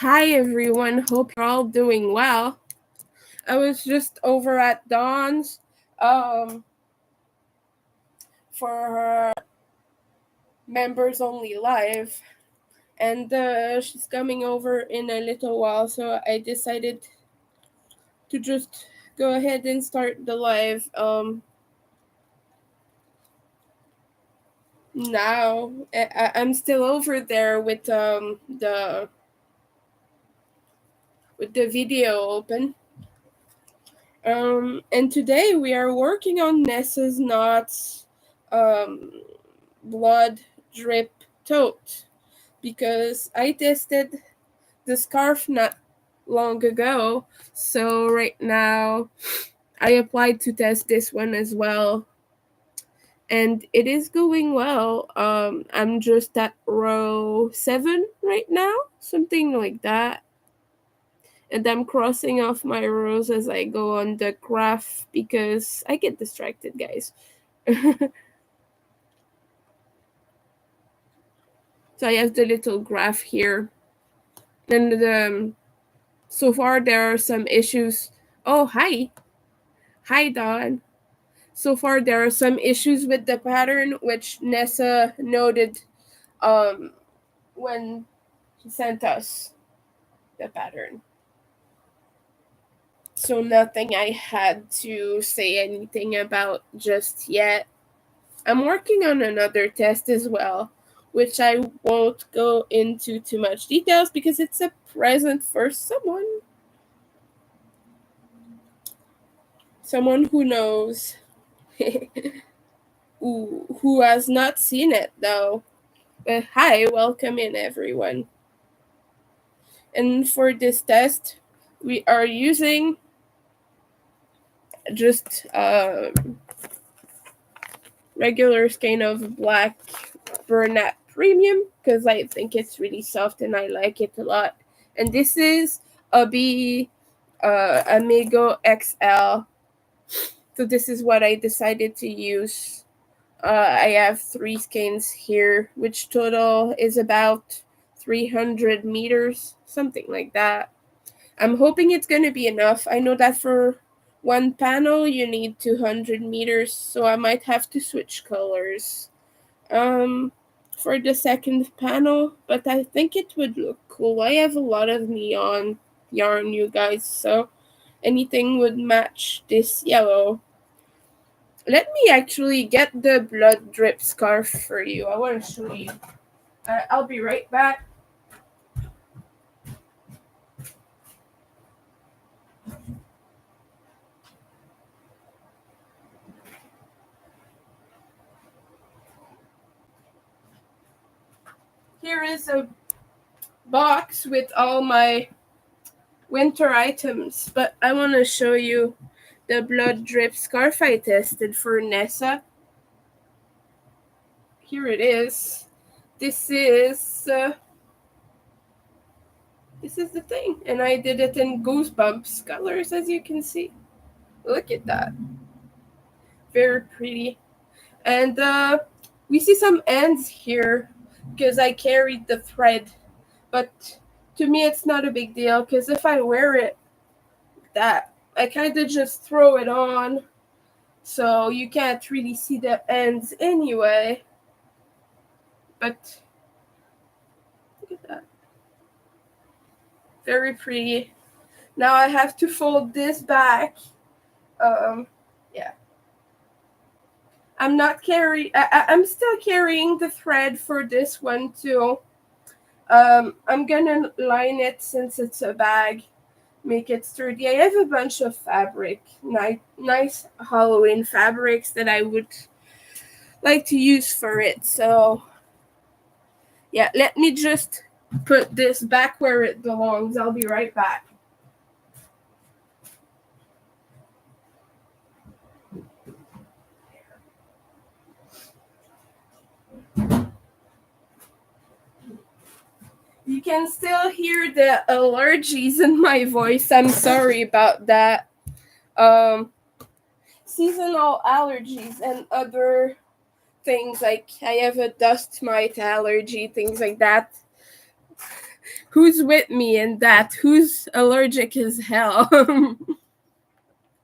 Hi everyone, hope you're all doing well. I was just over at Dawn's for her members only live, and she's coming over in a little while, so I decided to just go ahead and start the live now. I'm still over there with the video open. And today we are working on Nessa's knots blood drip tote because I tested the scarf not long ago. So right now I applied to test this one as well. And it is going well. I'm just at row 7 right now, something like that. And I'm crossing off my rows as I go on the graph because I get distracted, guys. So I have the little graph here. And so far there are some issues. Oh, hi. Hi, Dawn. So far there are some issues with the pattern, which Nessa noted um, when he sent us the pattern. So nothing I had to say anything about just yet. I'm working on another test as well, which I won't go into too much details because it's a present for someone who knows. Who has not seen it though. But hi, welcome in everyone. And for this test, we are using just regular skein of black Bernat Premium because I think it's really soft and I like it a lot. And this is a B Amigo XL. So this is what I decided to use. I have 3 skeins here, which total is about 300 meters, something like that. I'm hoping it's going to be enough. I know that for one panel you need 200 meters, so I might have to switch colors for the second panel, but I think it would look cool. I have a lot of neon yarn, you guys, so anything would match this yellow. Let me actually get the blood drip scarf for you. I want to show you. I'll be right back. Here is a box with all my winter items, but I want to show you the blood drip scarf I tested for Nessa. Here it is. This is the thing, and I did it in Goosebumps colors, as you can see. Look at that. Very pretty. And we see some ends here because I carried the thread, but to me it's not a big deal because if I wear it that I kind of just throw it on, so you can't really see the ends anyway. But look at that. Very pretty. Now I have to fold this back. Yeah. I'm still carrying the thread for this one too. I'm gonna line it since it's a bag, make it sturdy. I have a bunch of fabric, nice Halloween fabrics that I would like to use for it. So yeah, let me just put this back where it belongs. I'll be right back. You can still hear the allergies in my voice. I'm sorry about that. Seasonal allergies and other things, like I have a dust mite allergy, things like that. Who's with me in that? Who's allergic as hell?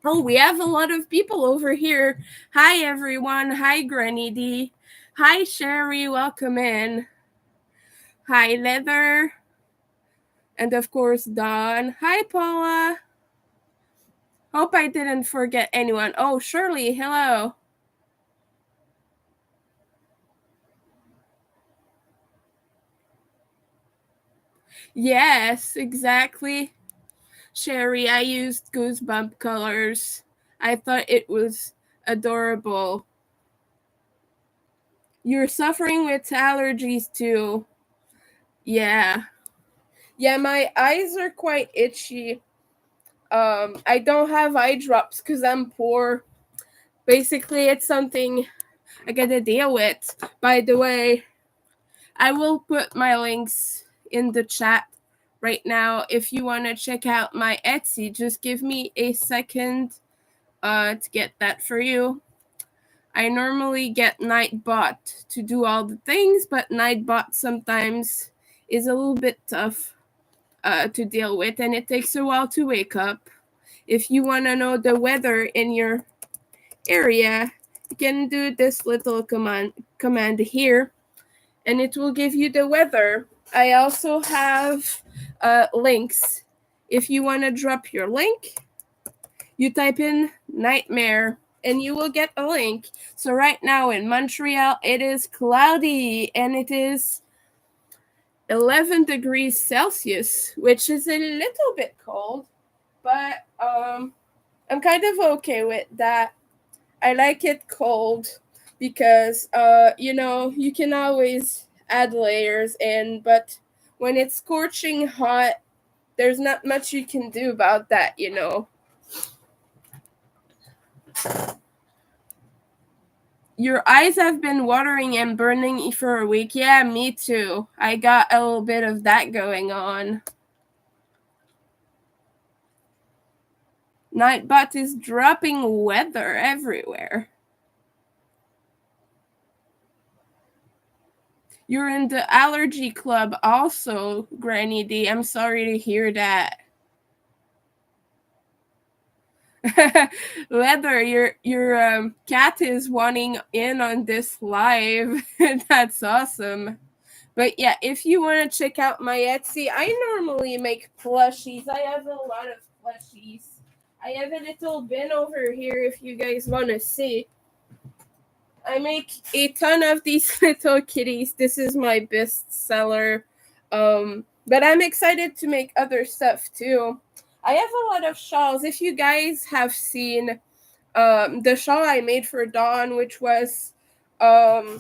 Oh, we have a lot of people over here. Hi, everyone. Hi, Granny D. Hi, Sherry. Welcome in. Hi, Leather. And of course, Dawn. Hi, Paula. Hope I didn't forget anyone. Oh, Shirley. Hello. Yes, exactly. Sherry, I used Goosebump colors. I thought it was adorable. You're suffering with allergies too. Yeah. Yeah, my eyes are quite itchy. I don't have eye drops because I'm poor. Basically, it's something I gotta deal with. By the way, I will put my links in the chat right now. If you want to check out my Etsy, just give me a second to get that for you. I normally get Nightbot to do all the things, but Nightbot sometimes is a little bit tough to deal with, and it takes a while to wake up. If you want to know the weather in your area, you can do this little command here, and it will give you the weather. I also have links. If you want to drop your link, you type in nightmare and you will get a link. So right now in Montreal, it is cloudy and it is 11 degrees Celsius, which is a little bit cold, but I'm kind of okay with that. I like it cold because you can always add layers in, but when it's scorching hot, there's not much you can do about that. Your eyes have been watering and burning for a week. Yeah, me too. I got a little bit of that going on. Nightbot is dropping weather everywhere. You're in the allergy club also, Granny D. I'm sorry to hear that. Leather, your cat is wanting in on this live. That's awesome. But yeah, if you want to check out my Etsy, I normally make plushies. I have a lot of plushies. I have a little bin over here if you guys want to see. I make a ton of these little kitties. This is my best seller. But I'm excited to make other stuff too. I have a lot of shawls. If you guys have seen the shawl I made for Dawn, which was a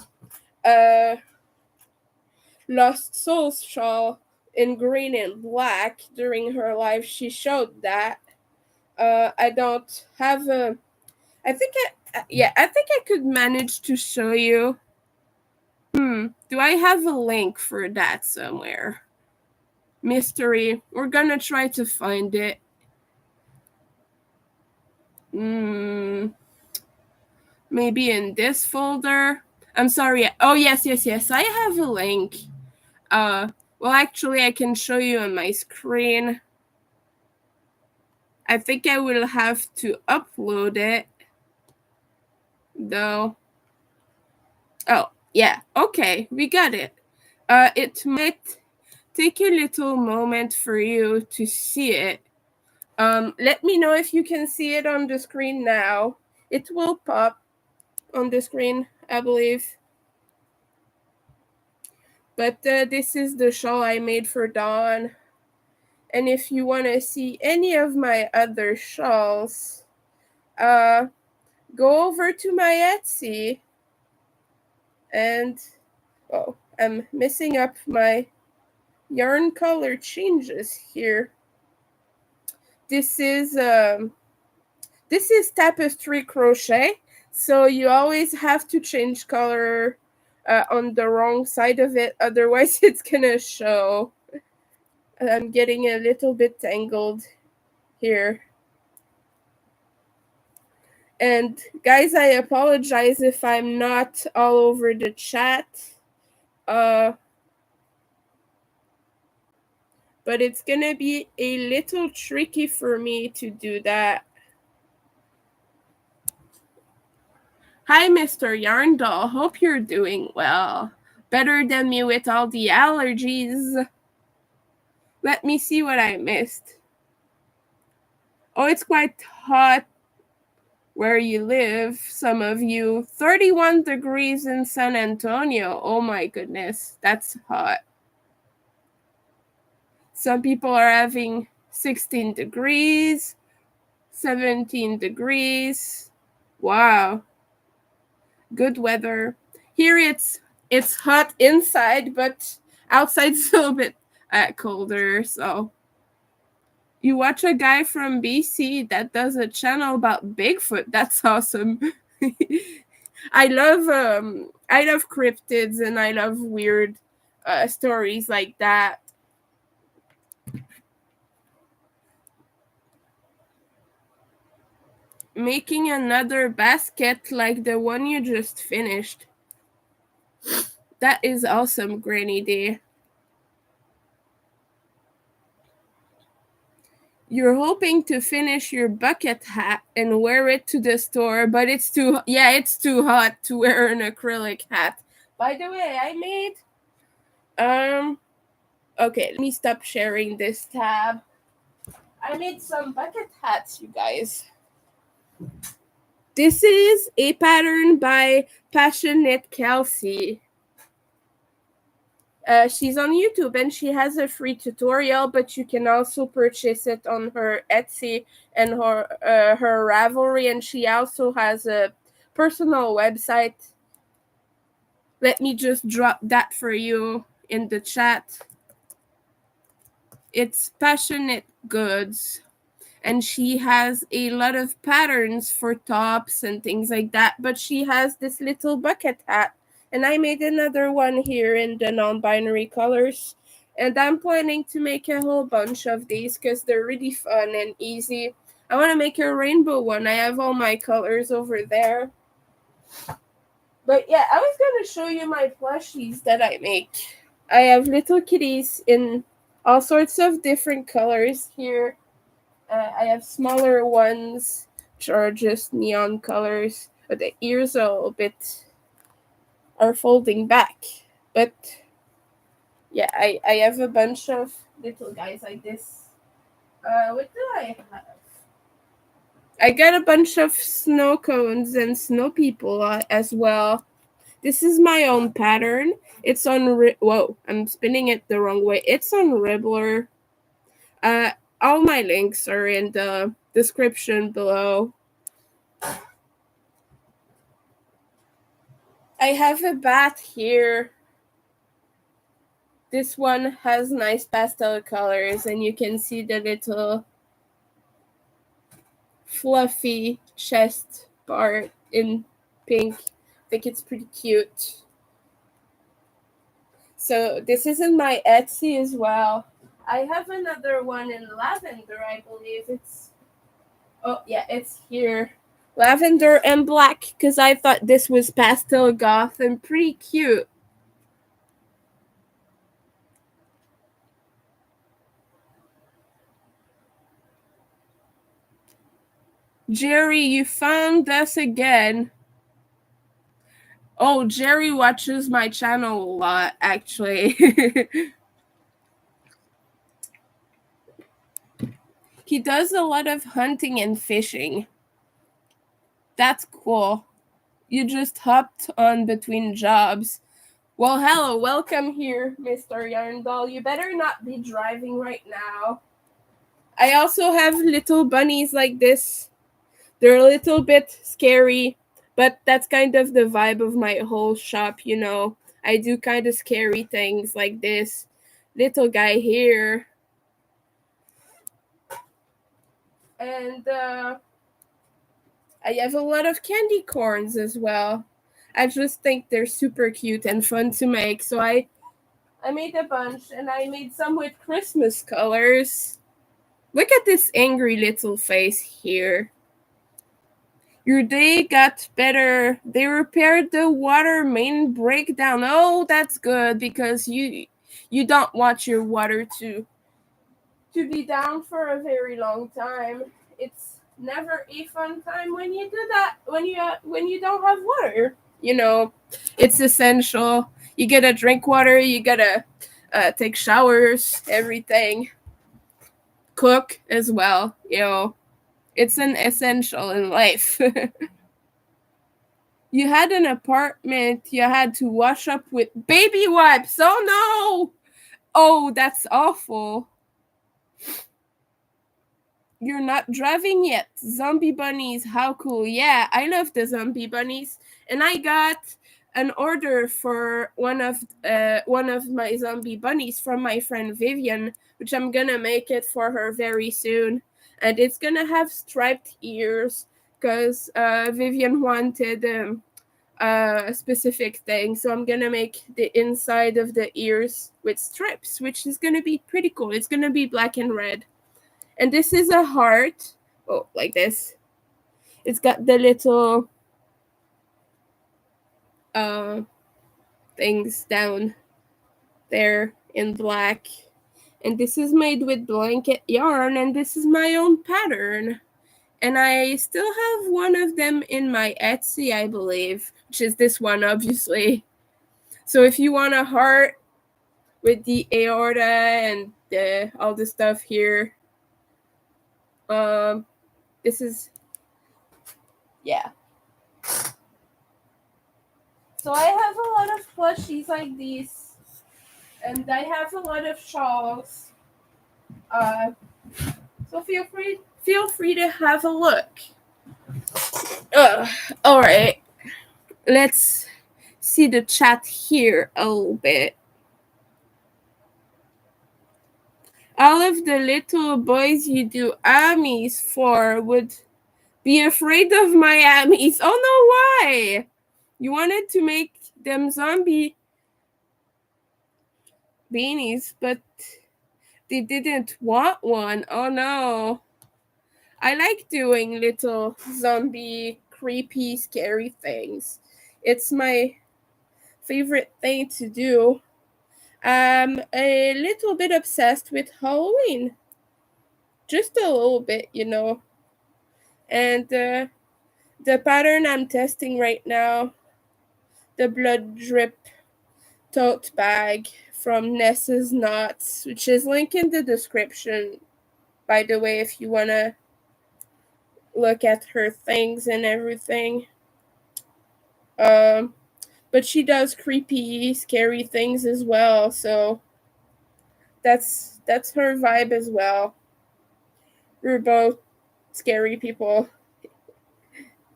Lost Souls shawl in green and black during her life, she showed that. I don't have a. I think I could manage to show you. Do I have a link for that somewhere? Mystery. We're gonna try to find it. Maybe in this folder. I'm sorry. Oh, yes. I have a link. Well, actually, I can show you on my screen. I think I will have to upload it, though. Oh, yeah. Okay, we got it. It might take a little moment for you to see it. Let me know if you can see it on the screen now. It will pop on the screen, I believe. But this is the shawl I made for Dawn. And if you want to see any of my other shawls, go over to my Etsy. And, oh, I'm messing up my yarn color changes here. This is tapestry crochet, so you always have to change color on the wrong side of it, otherwise it's gonna show. I'm getting a little bit tangled here. And guys, I apologize if I'm not all over the chat. but it's gonna be a little tricky for me to do that. Hi, Mr. Yarn Doll. Hope you're doing well. Better than me with all the allergies. Let me see what I missed. Oh, it's quite hot where you live, some of you. 31 degrees in San Antonio. Oh my goodness, that's hot. Some people are having 16 degrees, 17 degrees. Wow. Good weather. Here it's hot inside, but outside's a little bit colder, so you watch a guy from BC that does a channel about Bigfoot. That's awesome. I love cryptids and I love weird stories like that. Making another basket like the one you just finished. That is awesome, Granny D. You're hoping to finish your bucket hat and wear it to the store, but it's too hot to wear an acrylic hat. By the way, I made okay, let me stop sharing this tab. I made some bucket hats, you guys. This is a pattern by Passionate Kelsey. She's on YouTube and she has a free tutorial, but you can also purchase it on her Etsy and her Ravelry, and she also has a personal website. Let me just drop that for you in the chat. It's Passionate Goods, and she has a lot of patterns for tops and things like that, but she has this little bucket hat. And I made another one here in the non-binary colors. And I'm planning to make a whole bunch of these because they're really fun and easy. I want to make a rainbow one. I have all my colors over there. But yeah, I was going to show you my plushies that I make. I have little kitties in all sorts of different colors here. I have smaller ones, which are just neon colors. But the ears are a little bit are folding back. But yeah, I have a bunch of little guys like this. What do I have? I got a bunch of snow cones and snow people as well. This is my own pattern. It's on whoa, I'm spinning it the wrong way. It's on Ribbler. All my links are in the description below. I have a bat here. This one has nice pastel colors, and you can see the little fluffy chest part in pink. I think it's pretty cute. So this is in my Etsy as well. I have another one in lavender, I believe. It's here. Lavender and black, because I thought this was pastel goth and pretty cute. Jerry, you found us again. Oh, Jerry watches my channel a lot, actually. He does a lot of hunting and fishing. That's cool. You just hopped on between jobs. Well, hello, welcome here, Mr. Yarndall. You better not be driving right now. I also have little bunnies like this. They're a little bit scary, but that's kind of the vibe of my whole shop, you know. I do kind of scary things like this little guy here. And I have a lot of candy corns as well. I just think they're super cute and fun to make. So I made a bunch, and I made some with Christmas colors. Look at this angry little face here. Your day got better. They repaired the water main breakdown. Oh, that's good, because you don't want your water to to be down for a very long time. It's never a fun time when you do that, when you don't have water. It's essential. You gotta drink water, you gotta take showers, everything, cook as well. It's an essential in life. You had an apartment, you had to wash up with baby wipes. Oh no! Oh, that's awful. You're not driving yet. Zombie bunnies, how cool. Yeah, I love the zombie bunnies. And I got an order for one of my zombie bunnies from my friend Vivian, which I'm gonna make it for her very soon. And it's gonna have striped ears because Vivian wanted a specific thing. So I'm gonna make the inside of the ears with stripes, which is gonna be pretty cool. It's gonna be black and red. And this is a heart. Oh, like this. It's got the little things down there in black. And this is made with blanket yarn, and this is my own pattern. And I still have one of them in my Etsy, I believe, which is this one, obviously. So if you want a heart with the aorta and all the stuff here, this is, yeah. So I have a lot of plushies like these, and I have a lot of shawls. So feel free to have a look. All right, let's see the chat here a little bit. All of the little boys you do Amis for would be afraid of my Amis. Oh no, why? You wanted to make them zombie beanies, but they didn't want one. Oh no. I like doing little zombie, creepy, scary things. It's my favorite thing to do. I'm a little bit obsessed with Halloween. Just a little bit, And the pattern I'm testing right now, the blood drip tote bag from Nessa's Knots, which is linked in the description, by the way, if you want to look at her things and everything. But she does creepy, scary things as well, so that's her vibe as well. We're both scary people.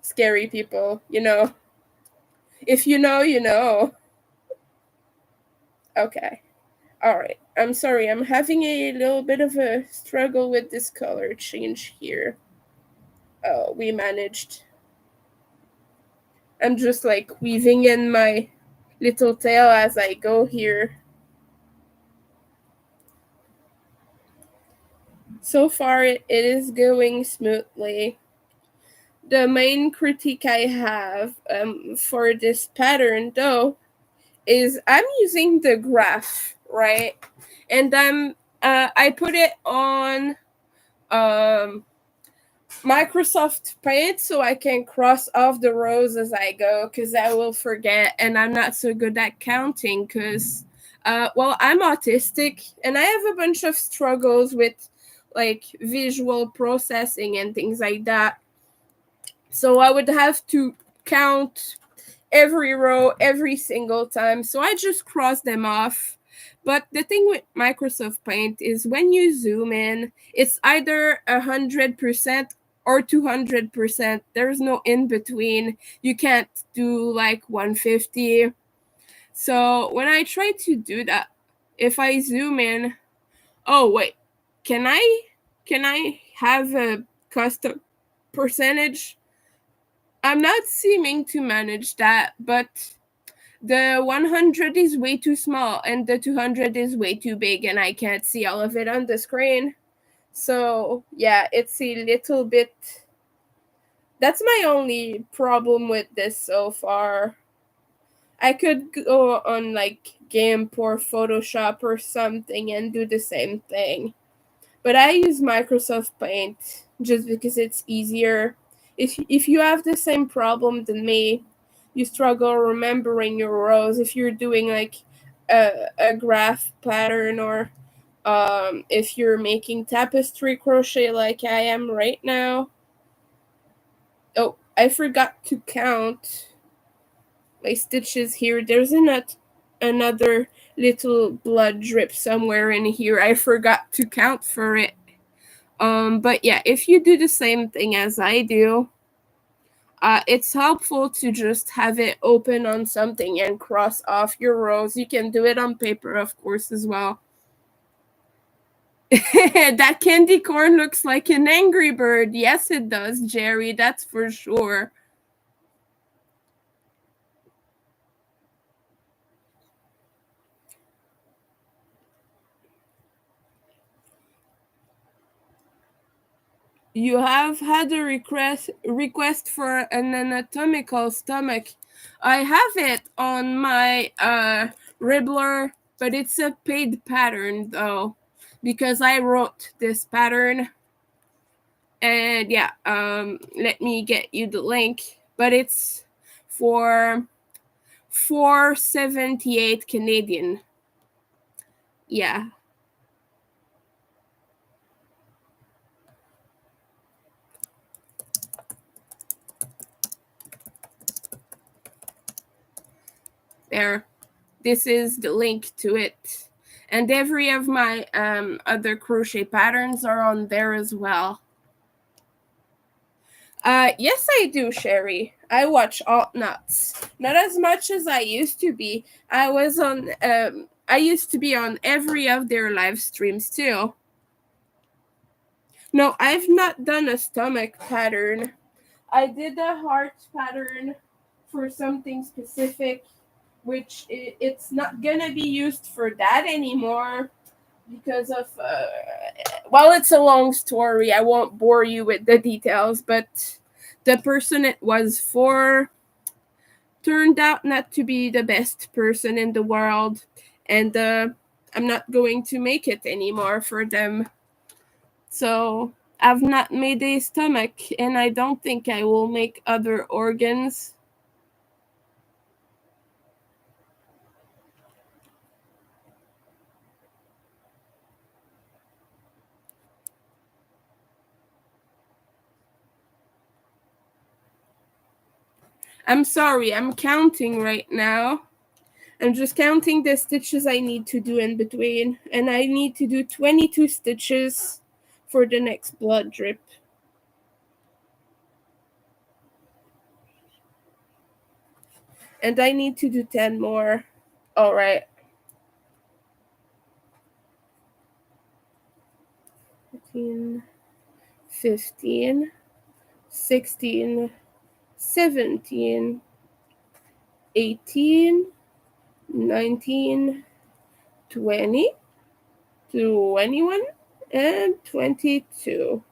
Scary people, If you know, you know. Okay. All right. I'm sorry. I'm having a little bit of a struggle with this color change here. Oh, we managed. I'm just like weaving in my little tail as I go here. So far, it is going smoothly. The main critique I have for this pattern, though, is I'm using the graph, right? And I put it on Microsoft Paint so I can cross off the rows as I go, because I will forget, and I'm not so good at counting because, I'm autistic and I have a bunch of struggles with like visual processing and things like that. So I would have to count every row every single time. So I just cross them off. But the thing with Microsoft Paint is when you zoom in, it's either 100% or 200%. There's no in between. You can't do like 150. So when I try to do that, if I zoom in, oh wait, can I have a custom percentage? I'm not seeming to manage that, but the 100 is way too small and the 200 is way too big and I can't see all of it on the screen. So yeah, it's a little bit, that's my only problem with this so far. I could go on like GIMP or Photoshop or something and do the same thing. but I use Microsoft Paint just because it's easier. If you have the same problem than me, you struggle remembering your rows. If you're doing like a graph pattern, or if you're making tapestry crochet like I am right now. Oh, I forgot to count my stitches here. There's another little blood drip somewhere in here. I forgot to count for it. But yeah, if you do the same thing as I do, it's helpful to just have it open on something and cross off your rows. You can do it on paper, of course, as well. That candy corn looks like an angry bird. Yes, it does, Jerry. That's for sure. You have had a request for an anatomical stomach. I have it on my Ribbler, but it's a paid pattern though, because I wrote this pattern. And yeah, let me get you the link, but it's for 478 Canadian. Yeah. There. This is the link to it. And every of my other crochet patterns are on there as well. Yes, I do, Sherry. I watch Alt Nuts. Not as much as I used to be. I used to be on every of their live streams too. No, I've not done a stomach pattern. I did a heart pattern for something specific, which it's not gonna be used for that anymore because of well, it's a long story. I won't bore you with the details, but the person it was for turned out not to be the best person in the world, and I'm not going to make it anymore for them. So I've not made a stomach, and I don't think I will make other organs. I'm sorry, I'm counting right now. I'm just counting the stitches I need to do in between, and I need to do 22 stitches for the next blood drip. And I need to do 10 more. All right. 14, 15, 16, 17, 18, 19, 20, 21, and 22.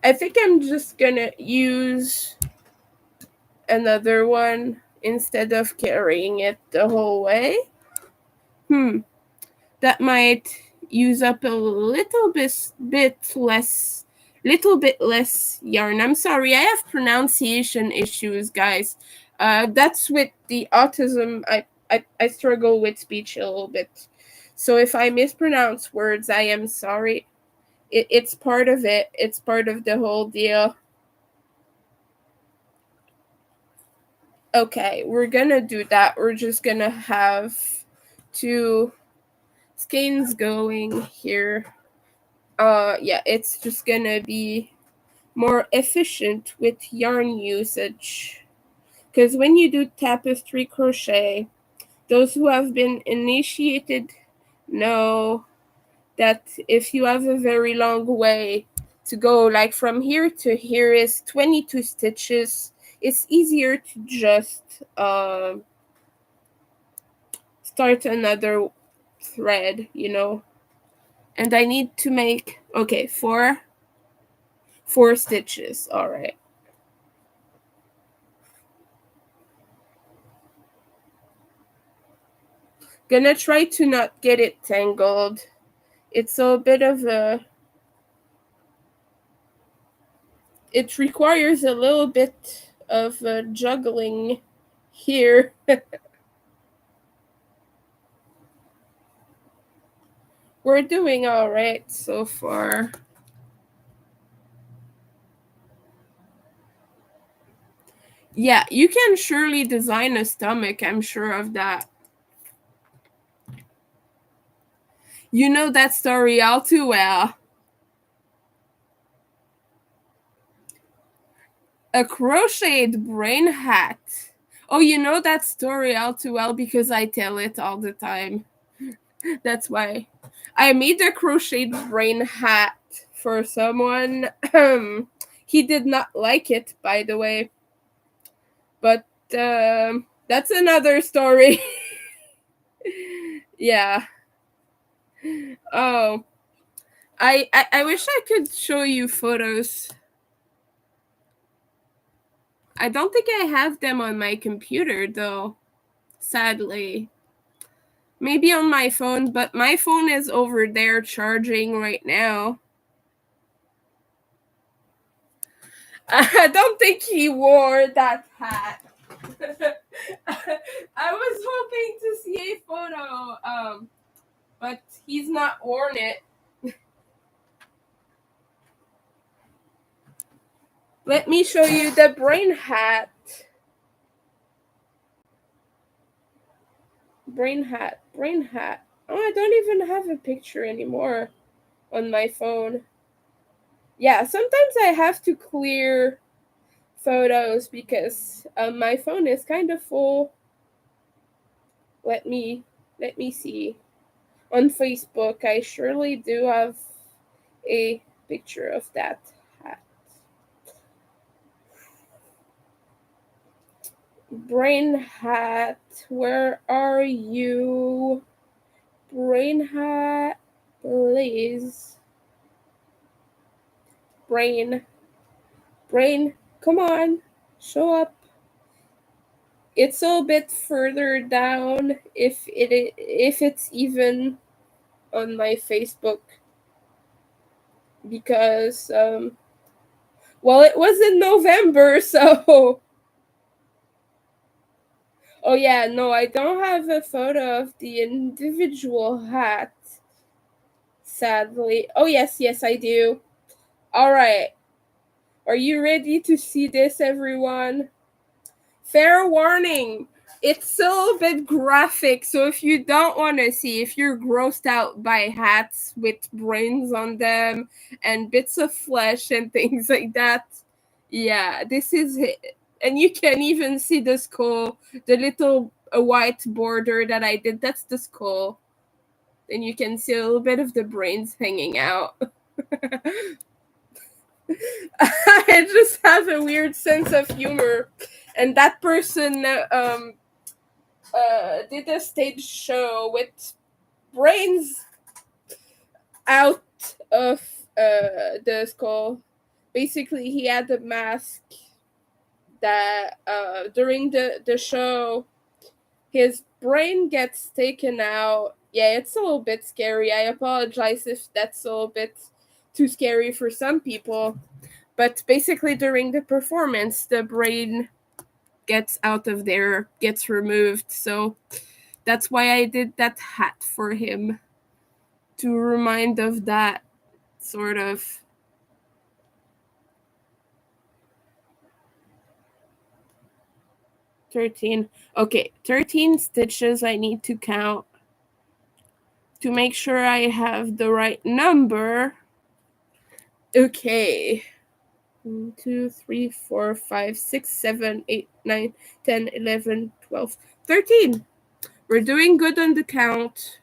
I think I'm just gonna use another one instead of carrying it the whole way. That might use up a little bit less yarn. I'm sorry, I have pronunciation issues, guys. That's with the autism. I struggle with speech a little bit. So if I mispronounce words, I am sorry. It's part of it. It's part of the whole deal. Okay, we're gonna do that. We're just gonna have two skeins going here. Yeah, it's just gonna be more efficient with yarn usage. Because when you do tapestry crochet, those who have been initiated know that if you have a very long way to go, like from here to here is 22 stitches, it's easier to just start another thread, you know. And I need to make, okay, four stitches. All right. Gonna try to not get it tangled. It's a bit of a... It requires a little bit of juggling here. We're doing all right so far. Yeah, you can surely design a stomach, I'm sure of that. You know that story all too well. A crocheted brain hat. Oh, you know that story all too well because I tell it all the time. That's why. I made a crocheted brain hat for someone. He did not like it, by the way. But that's another story. Yeah. Oh, I wish I could show you photos. I don't think I have them on my computer though, sadly. Maybe on my phone, but my phone is over there charging right now. I don't think he wore that hat. I was hoping to see a photo, but he's not worn it. Let me show you the brain hat. Brain hat. Oh, I don't even have a picture anymore on my phone. Yeah, sometimes I have to clear photos because my phone is kind of full. Let me see. On Facebook, I surely do have a picture of that hat. Brain hat, where are you? Brain hat, please. Brain, come on, show up. It's a bit further down if it's even on my Facebook because well, it was in November, so oh yeah, no, I don't have a photo of the individual hat, sadly. Oh yes, I do. All right. Are you ready to see this, everyone? Fair warning. It's a little bit graphic, so if you don't want to see, if you're grossed out by hats with brains on them and bits of flesh and things like that, yeah, this is it. And you can even see the skull, the little white border that I did. That's the skull. And you can see a little bit of the brains hanging out. I just have a weird sense of humor. And that person did a stage show with brains out of the skull. Basically, he had a mask that during the show, his brain gets taken out. Yeah, it's a little bit scary. I apologize if that's a little bit too scary for some people. But basically, during the performance, the brain gets out of there, gets removed. So that's why I did that hat for him to remind of that sort of. 13. Okay, 13 stitches I need to count to make sure I have the right number. Okay. 1, 2, 3, 4, 5, 6, 7, 8, 9, 10, 11, 12, 13. We're doing good on the count.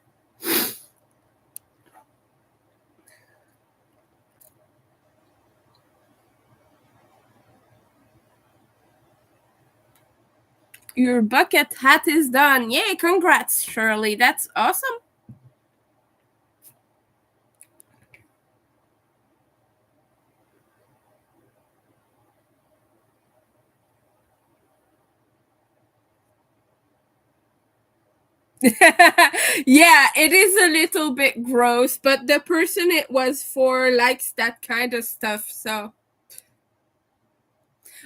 Your bucket hat is done. Yay, congrats, Shirley. That's awesome. Yeah, it is a little bit gross, but the person it was for likes that kind of stuff, so.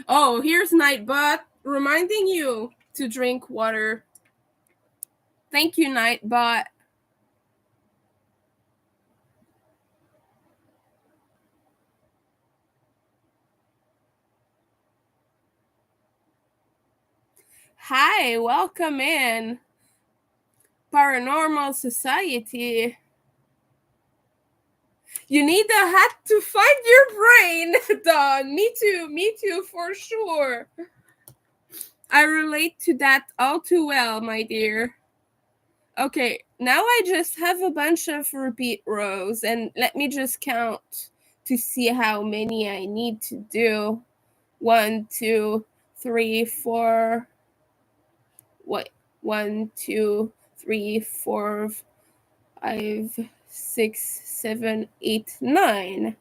Oh, here's Nightbot reminding you to drink water. Thank you, Nightbot. Hi, welcome in. Paranormal Society. You need a hat to find your brain, Don. Me too, for sure. I relate to that all too well, my dear. Okay, now I just have a bunch of repeat rows, and let me just count to see how many I need to do. 1, 2, 3, 4. What? 1, 2, 3, 4, 5, 6, 7, 8, 9.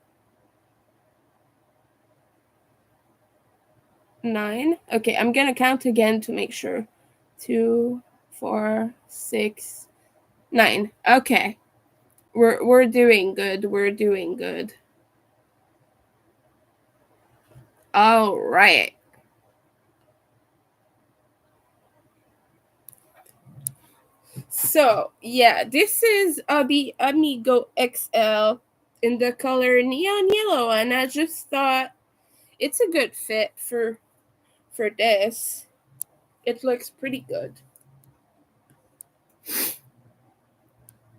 9. Okay, I'm gonna count again to make sure. 2, 4, 6, 9. Okay. We're doing good. We're doing good. All right. So, yeah, this is Amigo XL in the color neon yellow, and I just thought it's a good fit for this. It looks pretty good.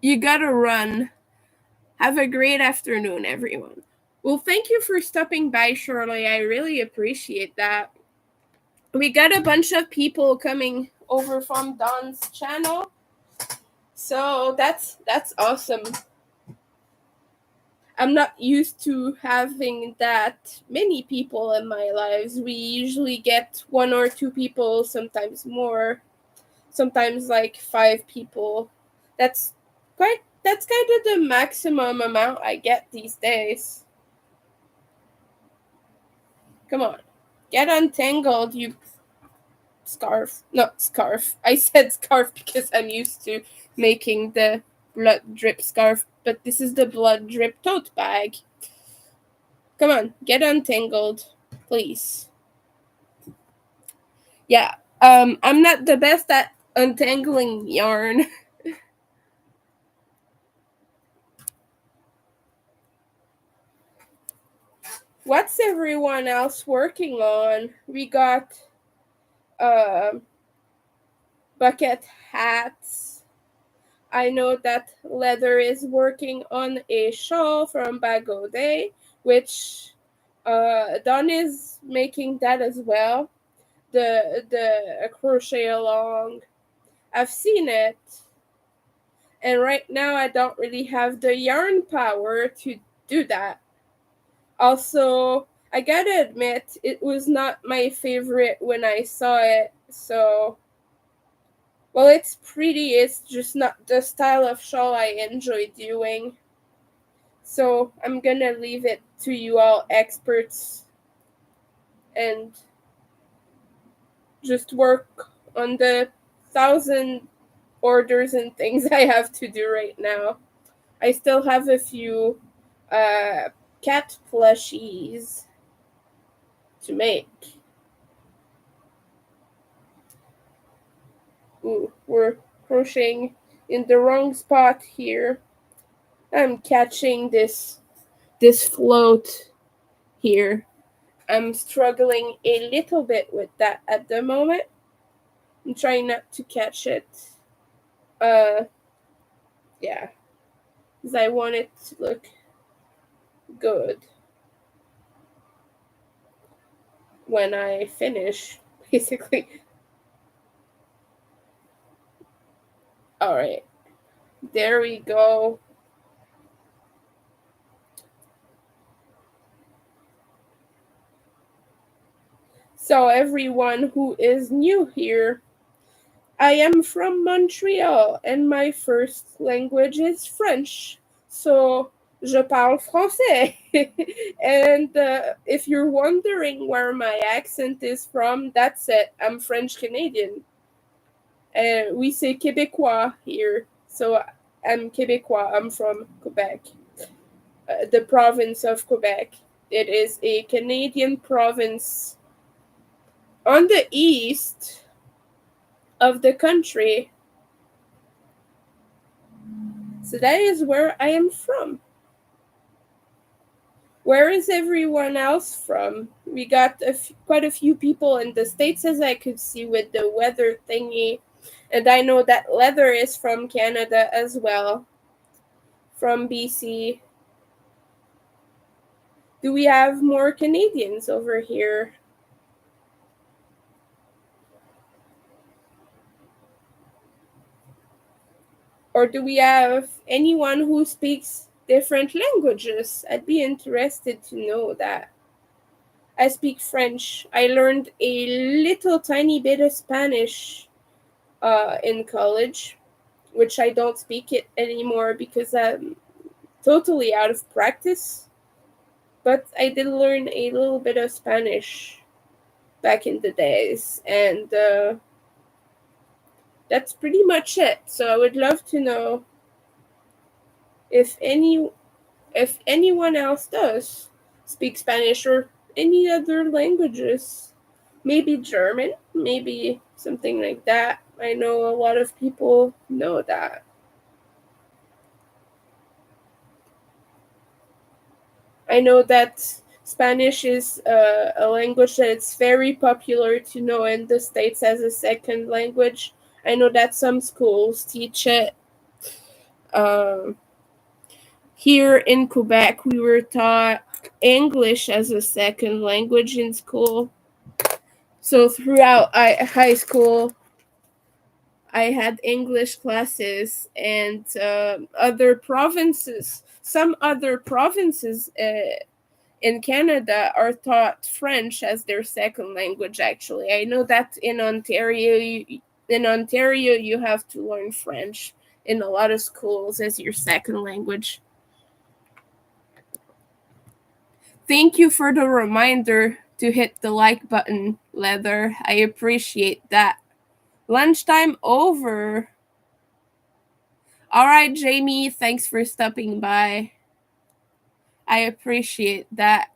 You gotta run. Have a great afternoon, everyone. Well, thank you for stopping by, Shirley. I really appreciate that. We got a bunch of people coming over from Don's channel, so that's awesome. I'm not used to having that many people in my lives. We usually get 1 or 2 people, sometimes more, sometimes like 5 people. That's kind of the maximum amount I get these days. Come on. Get untangled, you scarf. Not scarf. I said scarf because I'm used to making the blood drip scarf, but this is the blood drip tote bag. Come on, get untangled, please. Yeah, I'm not the best at untangling yarn. What's everyone else working on? We got uh, bucket hats. I know that Leather is working on a shawl from Bagode, which Don is making that as well. The crochet along. I've seen it, and right now I don't really have the yarn power to do that. Also, I gotta admit, it was not my favorite when I saw it, so. Well, it's pretty, it's just not the style of shawl I enjoy doing. So, I'm gonna leave it to you all experts and just work on the 1,000 orders and things I have to do right now. I still have a few cat plushies to make. Ooh, we're crocheting in the wrong spot here. I'm catching this float here. I'm struggling a little bit with that at the moment. I'm trying not to catch it. Yeah, because I want it to look good when I finish, basically. All right, there we go. So everyone who is new here, I am from Montreal and my first language is French. So je parle français. And if you're wondering where my accent is from, that's it. I'm French Canadian. We say Québécois here. So I'm Québécois. I'm from Quebec, the province of Quebec. It is a Canadian province on the east of the country. So that is where I am from. Where is everyone else from? We got quite a few people in the States, as I could see with the weather thingy. And I know that Leather is from Canada as well, from BC. Do we have more Canadians over here? Or do we have anyone who speaks different languages? I'd be interested to know that. I speak French. I learned a little tiny bit of Spanish in college, which I don't speak it anymore because I'm totally out of practice. But I did learn a little bit of Spanish back in the days, and that's pretty much it. So I would love to know if anyone else does speak Spanish or any other languages. Maybe German, maybe something like that. I know a lot of people know that. I know that Spanish is a language that it's very popular to know in the States as a second language. I know that some schools teach it. Um, Here in Quebec, we were taught English as a second language in school. So throughout high school, I had English classes, and some other provinces in Canada are taught French as their second language. Actually, I know that in Ontario, you have to learn French in a lot of schools as your second language. Thank you for the reminder to hit the like button, Leather. I appreciate that. Lunchtime over. All right, Jamie, thanks for stopping by. I appreciate that.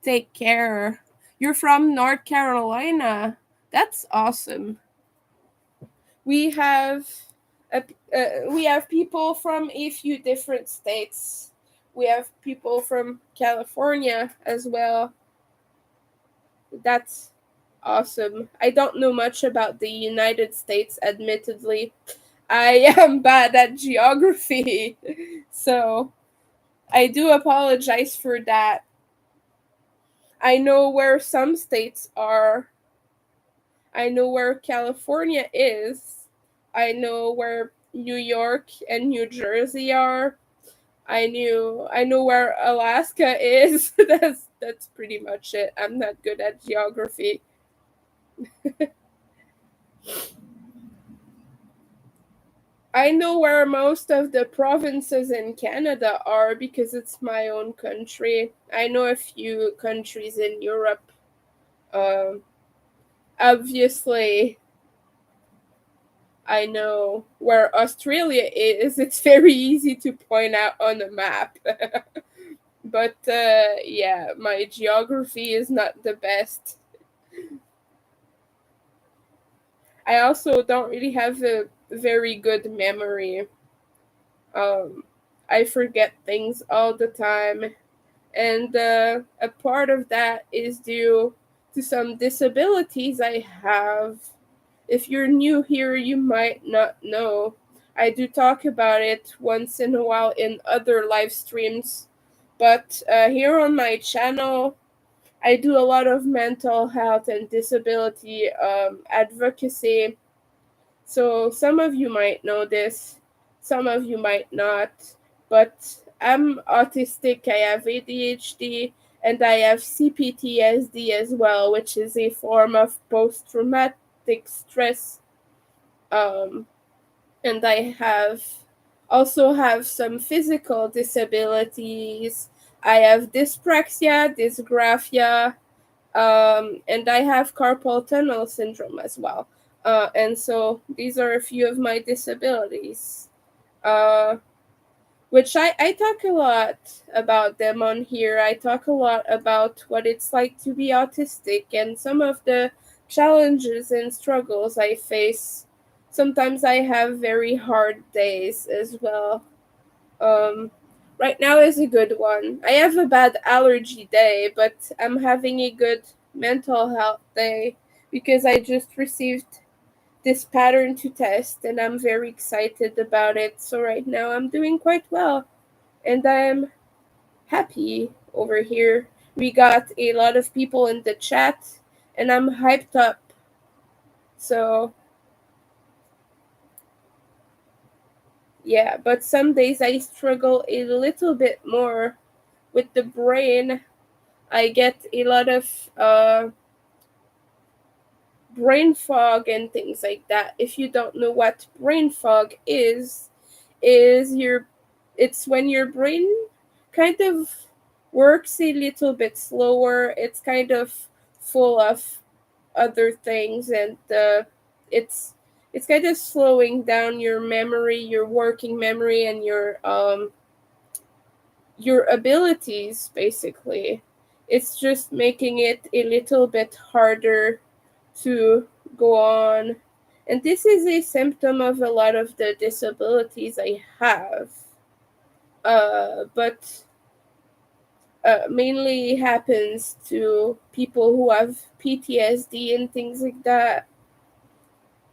Take care. You're from North Carolina. That's awesome. We have we have people from a few different states. We have people from California as well. That's awesome. I don't know much about the United States, admittedly. I am bad at geography, so I do apologize for that. I know where some states are. I know where California is. I know where New York and New Jersey are. I know where Alaska is. That's pretty much it. I'm not good at geography. I know where most of the provinces in Canada are because it's my own country. I know a few countries in Europe. Um, Obviously, I know where Australia is. It's very easy to point out on a map. But yeah, my geography is not the best. I also don't really have a very good memory. Um, I forget things all the time, and a part of that is due to some disabilities I have. If you're new here, you might not know. I do talk about it once in a while in other live streams, but here on my channel, I do a lot of mental health and disability advocacy. So some of you might know this, some of you might not, but I'm autistic, I have ADHD, and I have CPTSD as well, which is a form of post traumatic stress. Um, and I have some physical disabilities. I have dyspraxia, dysgraphia, and I have carpal tunnel syndrome as well. And so these are a few of my disabilities, uh, which I talk a lot about them on here. I talk a lot about what it's like to be autistic and some of the challenges and struggles I face. Sometimes I have very hard days as well. Um, right now is a good one. I have a bad allergy day, but I'm having a good mental health day because I just received this pattern to test and I'm very excited about it. So right now I'm doing quite well and I'm happy over here. We got a lot of people in the chat and I'm hyped up. So yeah, but some days I struggle a little bit more with the brain. I get a lot of brain fog and things like that. If you don't know what brain fog is your it's when your brain kind of works a little bit slower. It's kind of full of other things and it's it's kind of slowing down your memory, your working memory and your abilities basically. It's just making it a little bit harder to go on. And this is a symptom of a lot of the disabilities I have. But mainly happens to people who have PTSD and things like that.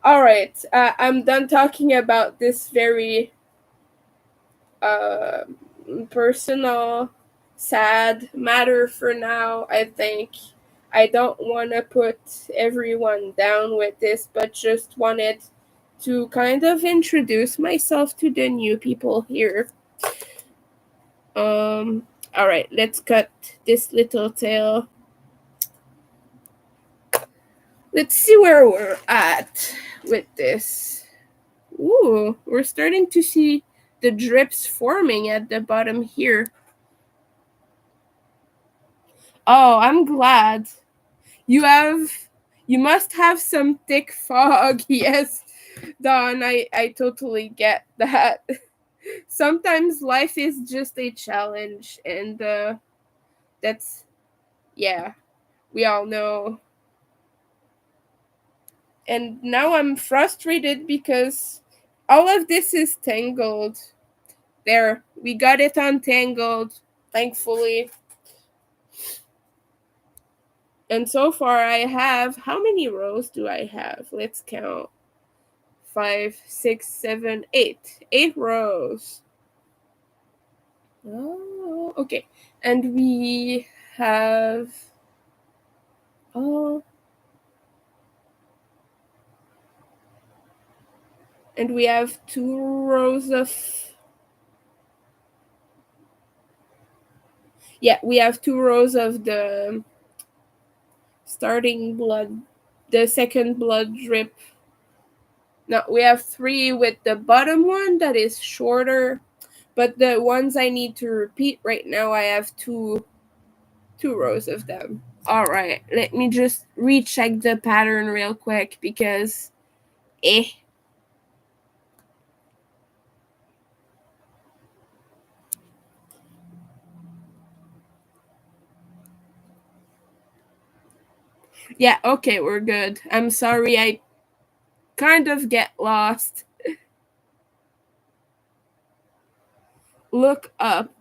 All right, I'm done talking about this very uh, personal, sad matter for now. I think I don't want to put everyone down with this, but just wanted to kind of introduce myself to the new people here. All right, let's cut this little tail. Let's see where we're at with this. Ooh, we're starting to see the drips forming at the bottom here. Oh, I'm glad. You must have some thick fog. Yes, Don, I totally get that. Sometimes life is just a challenge and that's yeah, we all know. And now I'm frustrated because all of this is tangled. There, we got it untangled, thankfully. And so far I have, how many rows do I have? Let's count. 5, 6, 7, 8. 8 rows. Oh, okay. And we have, oh, and we have 2 rows of, yeah, we have 2 rows of the starting blood, the second blood drip. Now we have 3 with the bottom one that is shorter, but the ones I need to repeat right now, I have two rows of them. All right, let me just recheck the pattern real quick because eh. Yeah, okay, we're good. I'm sorry, I kind of get lost. Look up.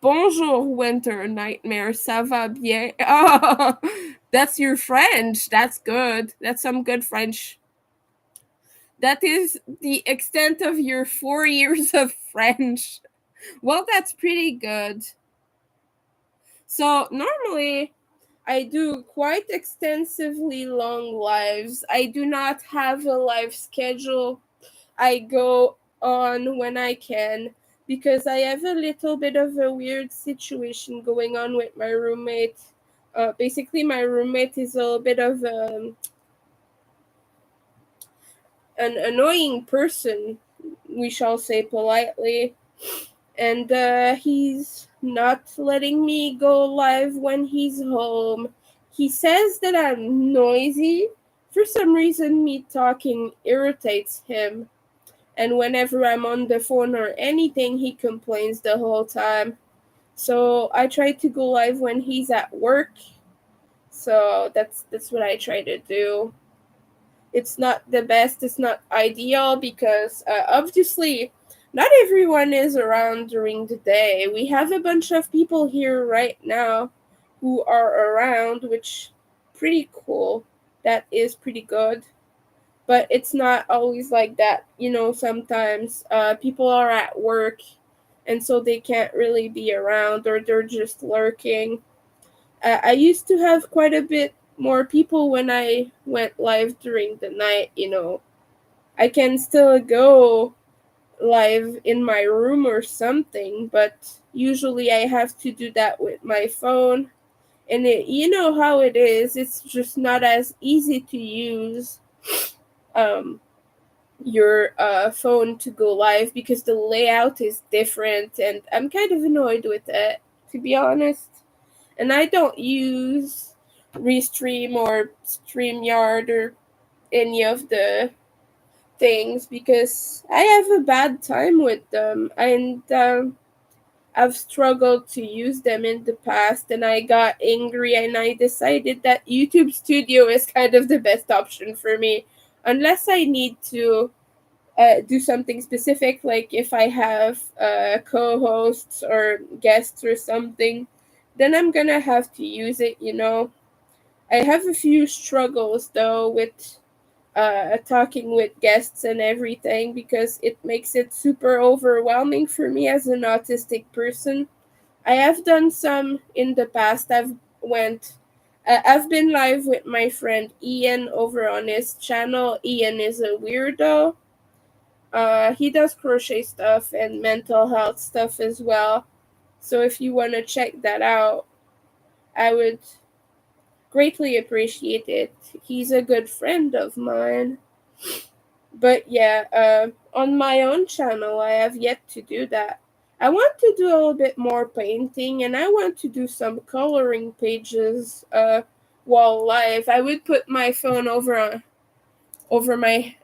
Bonjour, winter nightmare. Ça va bien? Oh, that's your French. That's good. That's some good French. That is the extent of your 4 years of French. Well, that's pretty good. So, normally, I do quite extensively long lives. I do not have a live schedule. I go on when I can because I have a little bit of a weird situation going on with my roommate. Basically, my roommate is a little bit of an annoying person, we shall say politely. And he's not letting me go live when he's home. He says that I'm noisy for some reason, me talking irritates him. And whenever I'm on the phone or anything, he complains the whole time. So I try to go live when he's at work. So that's what I try to do. It's not the best, it's not ideal because obviously not everyone is around during the day. We have a bunch of people here right now who are around, which pretty cool. That is pretty good. But it's not always like that. Sometimes people are at work and so they can't really be around or they're just lurking. I used to have quite a bit more people when I went live during the night. I can still go live in my room or something, but usually I have to do that with my phone. And you know how it is, it's just not as easy to use um, your phone to go live because the layout is different, and I'm kind of annoyed with it, to be honest. And I don't use Restream or StreamYard or any of the things because I have a bad time with them, and I've struggled to use them in the past, and I got angry and I decided that YouTube Studio is kind of the best option for me, unless I need to do something specific, like if I have co-hosts or guests or something, then I'm gonna have to use it. I have a few struggles though with talking with guests and everything because it makes it super overwhelming for me as an autistic person. I have done some in the past. I've been live with my friend Ian over on his channel. Ian is a weirdo. He does crochet stuff and mental health stuff as well. So if you want to check that out, I would greatly appreciate it. He's a good friend of mine. But yeah, on my own channel, I have yet to do that. I want to do a little bit more painting, and I want to do some coloring pages while live. I would put my phone over my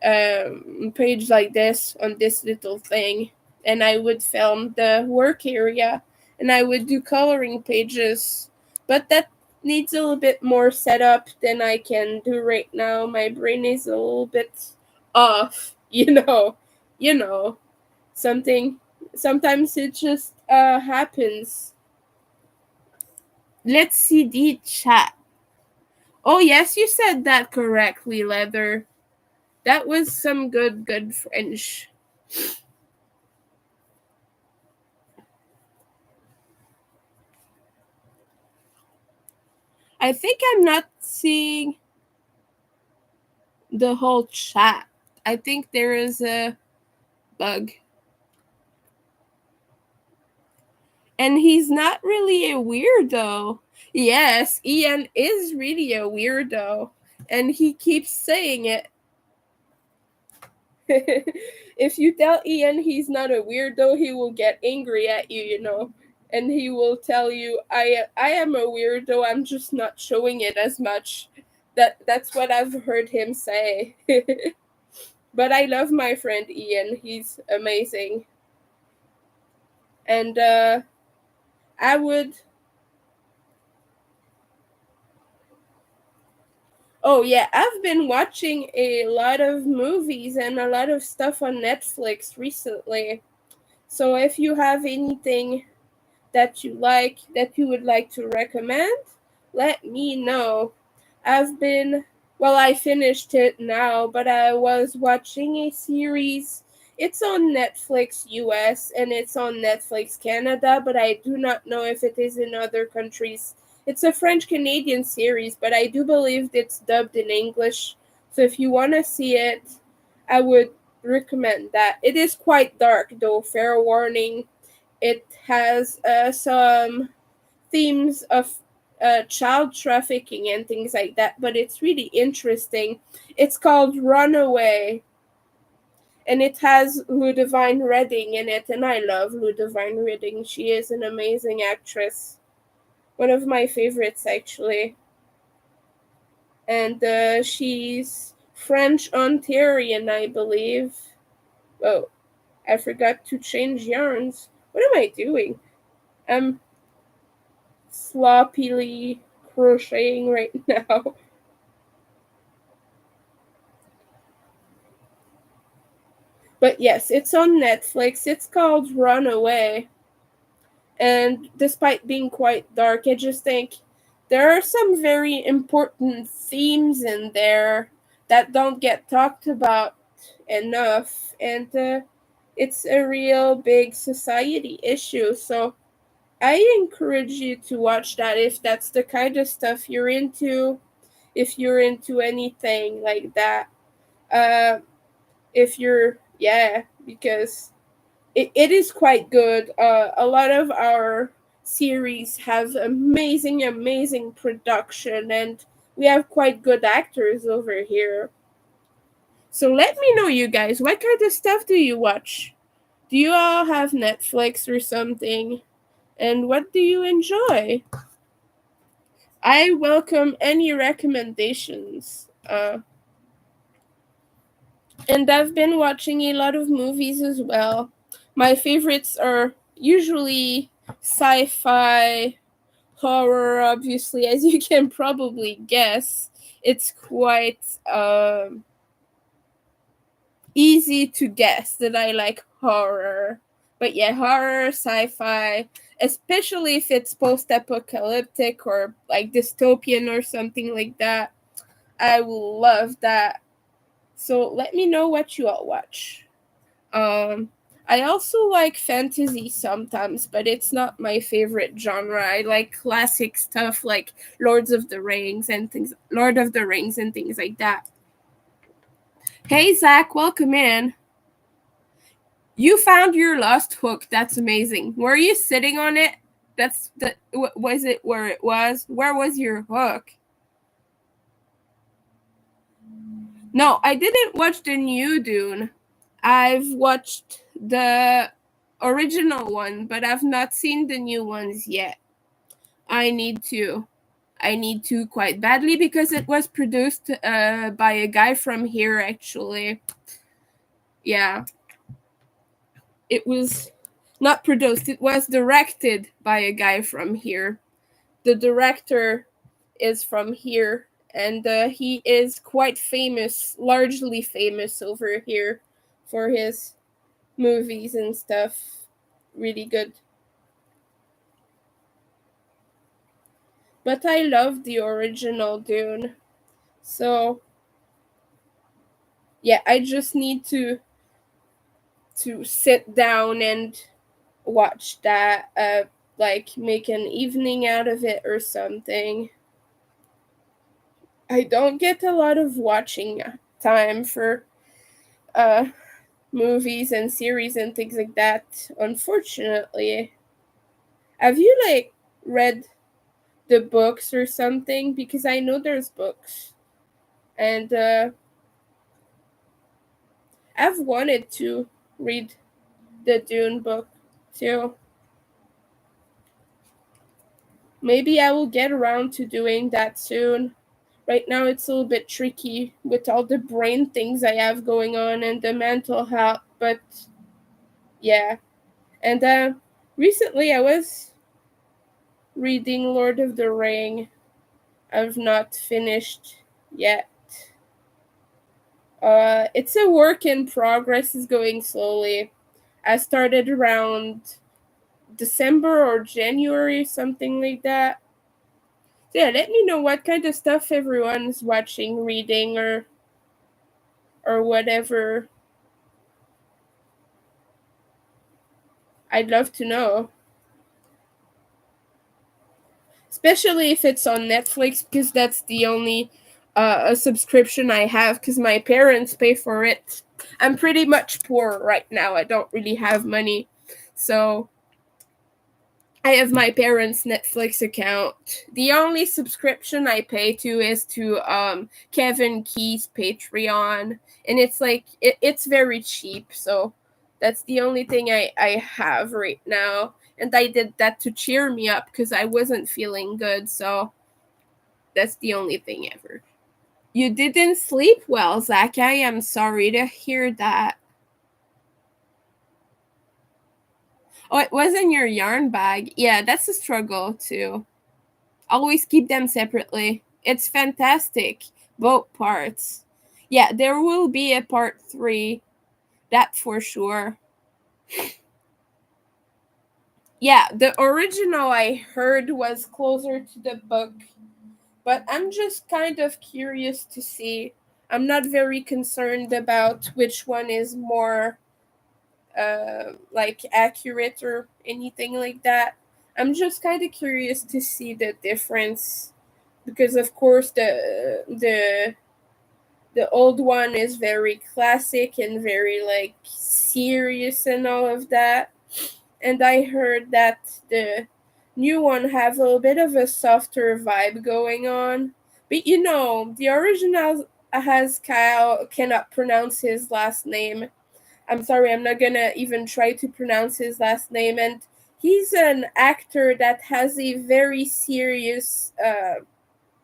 page like this on this little thing, and I would film the work area, and I would do coloring pages. But that needs a little bit more setup than I can do right now. My brain is a little bit off, you know, something. Sometimes it just happens. Let's see the chat. Oh yes, you said that correctly, Leather. That was some good French. I think I'm not seeing the whole chat. I think there is a bug. And he's not really a weirdo. Yes, Ian is really a weirdo. And he keeps saying it. If you tell Ian he's not a weirdo, he will get angry at you. And he will tell you, I am a weirdo, I'm just not showing it as much. That's what I've heard him say. But I love my friend Ian. He's amazing. And I would Oh yeah, I've been watching a lot of movies and a lot of stuff on Netflix recently. So if you have anything that you would like to recommend, let me know. I've been well, I finished it now, but I was watching a series. It's on Netflix US and it's on Netflix Canada, but I do not know if it is in other countries. It's a French Canadian series, but I do believe it's dubbed in English. So if you want to see it, I would recommend that. It is quite dark though, fair warning. It has some themes of child trafficking and things like that, but it's really interesting. It's called Runaway, and it has Ludivine Redding in it, and I love Ludivine Redding. She is an amazing actress. One of my favorites, actually. and she's French Ontarian, I believe. Oh, I forgot to change yarns. What am I doing? I'm sloppily crocheting right now. But yes, it's on Netflix. It's called Runaway. And despite being quite dark, I just think there are some very important themes in there that don't get talked about enough. And it's a real big society issue. So I encourage you to watch that if that's the kind of stuff you're into, if you're into anything like that. Uh, if you're, yeah, because it is quite good. A lot of our series have amazing production, and we have quite good actors over here. So let me know, you guys, what kind of stuff do you watch? Do you all have Netflix or something? And what do you enjoy? I welcome any recommendations. And I've been watching a lot of movies as well. My favorites are usually sci fi, horror, obviously, as you can probably guess. It's quite easy to guess that I like horror. But yeah, horror, sci fi, especially if it's post apocalyptic or like dystopian or something like that. I will love that. So let me know what you all watch. Um, I also like fantasy sometimes, but it's not my favorite genre. I like classic stuff like Lord of the Rings and things like that. Hey Zach, welcome in. You found your lost hook. That's amazing. Were you sitting on it? Was it where it was? Where was your hook? No, I didn't watch the new Dune. I've watched the original one, but I've not seen the new ones yet. I need to. I need to quite badly because it was produced by a guy from here, actually. Yeah. It was not produced, it was directed by a guy from here. The director is from here, and he is quite famous, largely famous over here for his movies and stuff. Really good. But I love the original Dune. So yeah, I just need to sit down and watch that, like make an evening out of it or something. I don't get a lot of watching time for uh movies and series and things like that, unfortunately. Have you like read the books or something? Because I know there's books. And I've wanted to read the Dune book too. Maybe I will get around to doing that soon. Right now it's a little bit tricky with all the brain things I have going on and the mental health, but yeah. And recently I was reading Lord of the Ring. I've not finished yet. It's a work in progress, is going slowly. I started around December or January, something like that. So yeah, let me know what kind of stuff everyone's watching, reading, or whatever. I'd love to know. Especially if it's on Netflix, because that's the only a subscription I have, because my parents pay for it. I'm pretty much poor right now. I don't really have money. So I have my parents' Netflix account. The only subscription I pay to is to Kevin Key's Patreon, and it's like it's very cheap. So that's the only thing I have right now. And I did that to cheer me up because I wasn't feeling good. So that's the only thing ever. You didn't sleep well, Zach. I am sorry to hear that. Oh, it was in your yarn bag. Yeah, that's a struggle too. Always keep them separately. It's fantastic. Both parts. Yeah, there will be a part 3. That for sure. Yeah, the original I heard was closer to the book, but I'm just kind of curious to see. I'm not very concerned about which one is more like accurate or anything like that. I'm just kind of curious to see the difference because of course the old one is very classic and very like serious and all of that. And I heard that the new one have a little bit of a softer vibe going on. But the original has Kyle cannot pronounce his last name. I'm sorry, I'm not gonna even try to pronounce his last name. And he's an actor that has a very serious,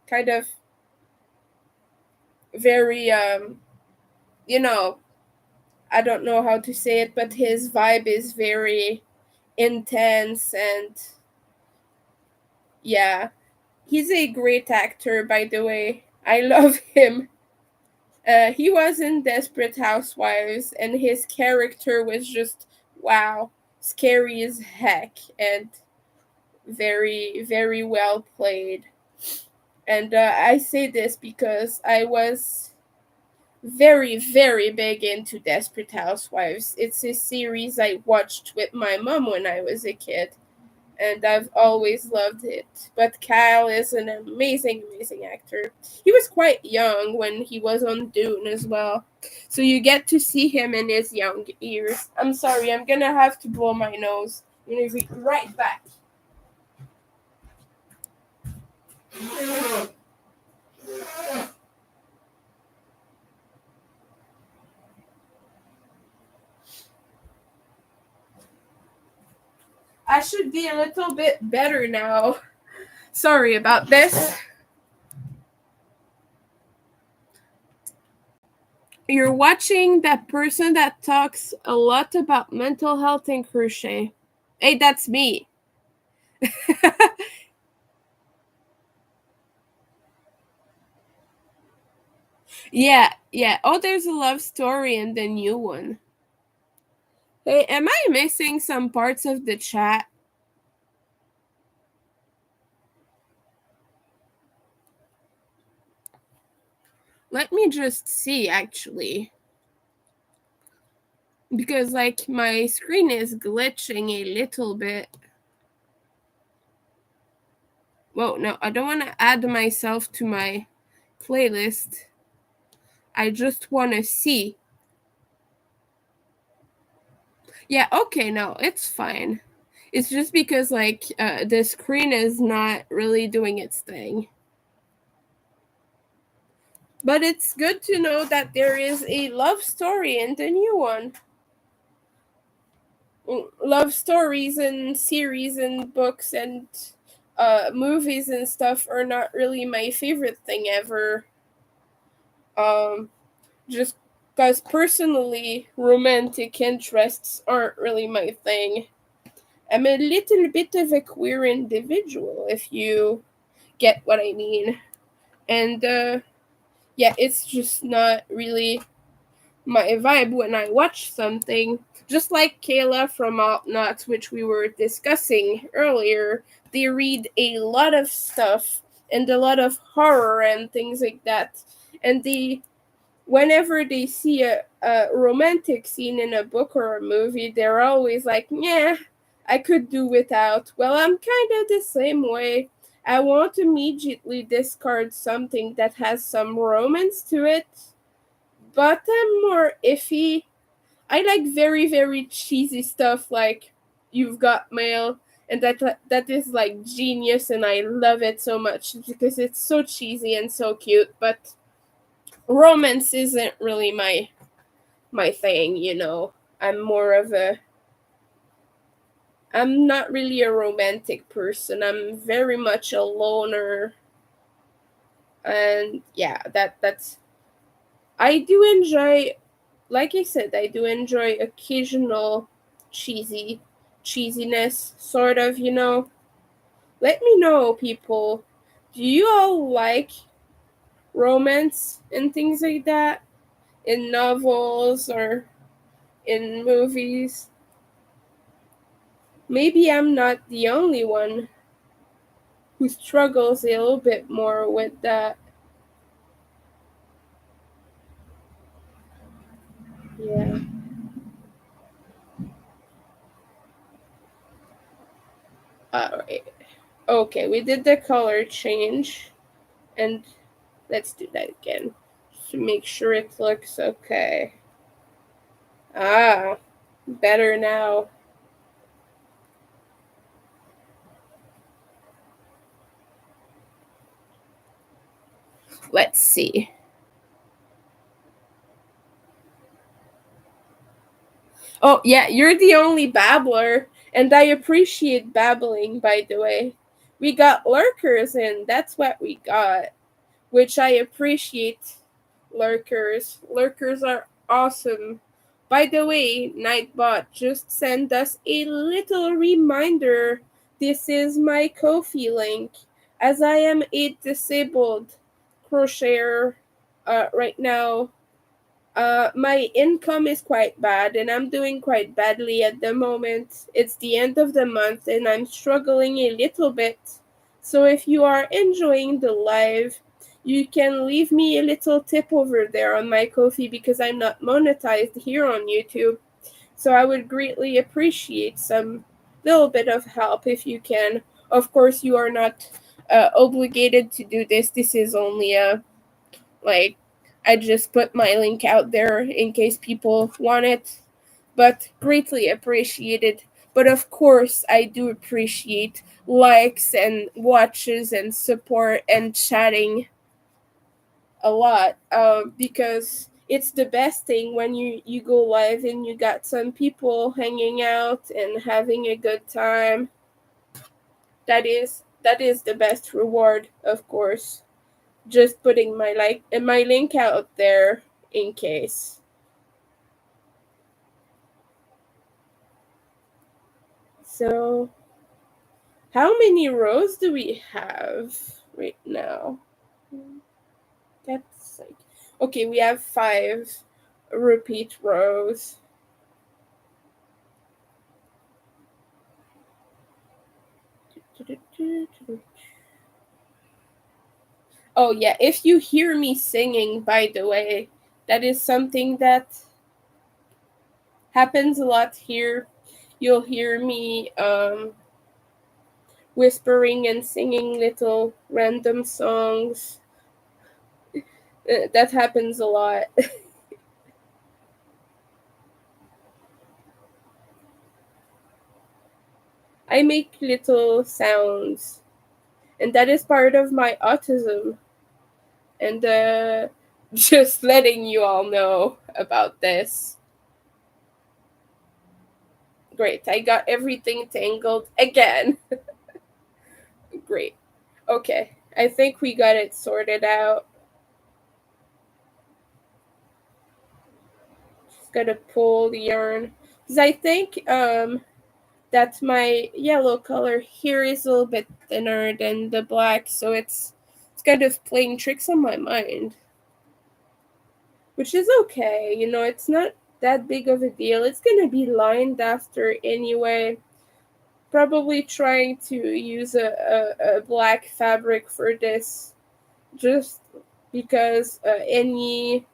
kind of very, you know, I don't know how to say it, but his vibe is very intense and yeah. He's a great actor, by the way. I love him. He was in Desperate Housewives, and his character was just wow, scary as heck, and very, very well played. And I say this because I was very, very big into Desperate Housewives. It's a series I watched with my mom when I was a kid, and I've always loved it. But Kyle is an amazing, amazing actor. He was quite young when he was on Dune as well. So you get to see him in his young years. I'm sorry, I'm gonna have to blow my nose. I'm gonna be right back. I should be a little bit better now. Sorry about this. You're watching that person that talks a lot about mental health and crochet. Hey, that's me. Yeah, yeah. Oh, there's a love story in the new one. Hey, am I missing some parts of the chat? Let me just see, actually. Because, like, my screen is glitching a little bit. Whoa, no, I don't want to add myself to my playlist. I just want to see. Yeah, okay, no, it's fine. It's just because, like, the screen is not really doing its thing. But it's good to know that there is a love story in the new one. Love stories and series and books and movies and stuff are not really my favorite thing ever. Um, just because personally, romantic interests aren't really my thing. I'm a little bit of a queer individual, if you get what I mean. And yeah, it's just not really my vibe when I watch something. Just like Kayla from Alt Nuts, which we were discussing earlier, they read a lot of stuff and a lot of horror and things like that. And whenever they see a romantic scene in a book or a movie, they're always like, yeah, I could do without. Well, I'm kind of the same way. I won't immediately discard something that has some romance to it, but I'm more iffy. I like very, very cheesy stuff like You've Got Mail, and that is like genius, and I love it so much because it's so cheesy and so cute. But romance isn't really my thing, I'm more of a I'm not really a romantic person. I'm very much a loner. And yeah, that's I do enjoy, like I said, I do enjoy occasional cheesiness, sort of, you know. Let me know, people. Do you all like romance and things like that in novels or in movies? Maybe I'm not the only one who struggles a little bit more with that. Yeah. Alright. Okay, we did the color change, and let's do that again to make sure it looks okay. Ah, better now. Let's see. Oh, yeah, you're the only babbler, and I appreciate babbling, by the way. We got lurkers in, that's what we got, which I appreciate. Lurkers are awesome. By the way, Nightbot just sent us a little reminder. This is my Ko-fi link, as I am a disabled crocheter right now. My income is quite bad, and I'm doing quite badly at the moment. It's the end of the month, and I'm struggling a little bit. So if you are enjoying the live, you can leave me a little tip over there on my Ko-fi, because I'm not monetized here on YouTube. So I would greatly appreciate some little bit of help if you can. Of course, you are not obligated to do this. This is only a, like, I just put my link out there in case people want it, but greatly appreciated. But of course, I do appreciate likes and watches and support and chatting a lot, because it's the best thing when you go live and you got some people hanging out and having a good time. That is the best reward, of course. Just putting my link out there in case. So, how many rows do we have right now? That's like, okay, we have 5 repeat rows. Oh yeah, if you hear me singing, by the way, that is something that happens a lot here. You'll hear me whispering and singing little random songs. That happens a lot. I make little sounds, and that is part of my autism. And just letting you all know about this. Great, I got everything tangled again. Great. Okay, I think we got it sorted out. Just gotta pull the yarn. Because I think that my yellow color here is a little bit thinner than the black, so it's kind of playing tricks on my mind. Which is okay, you know, it's not that big of a deal. It's gonna be lined after anyway. Probably trying to use a black fabric for this, just because any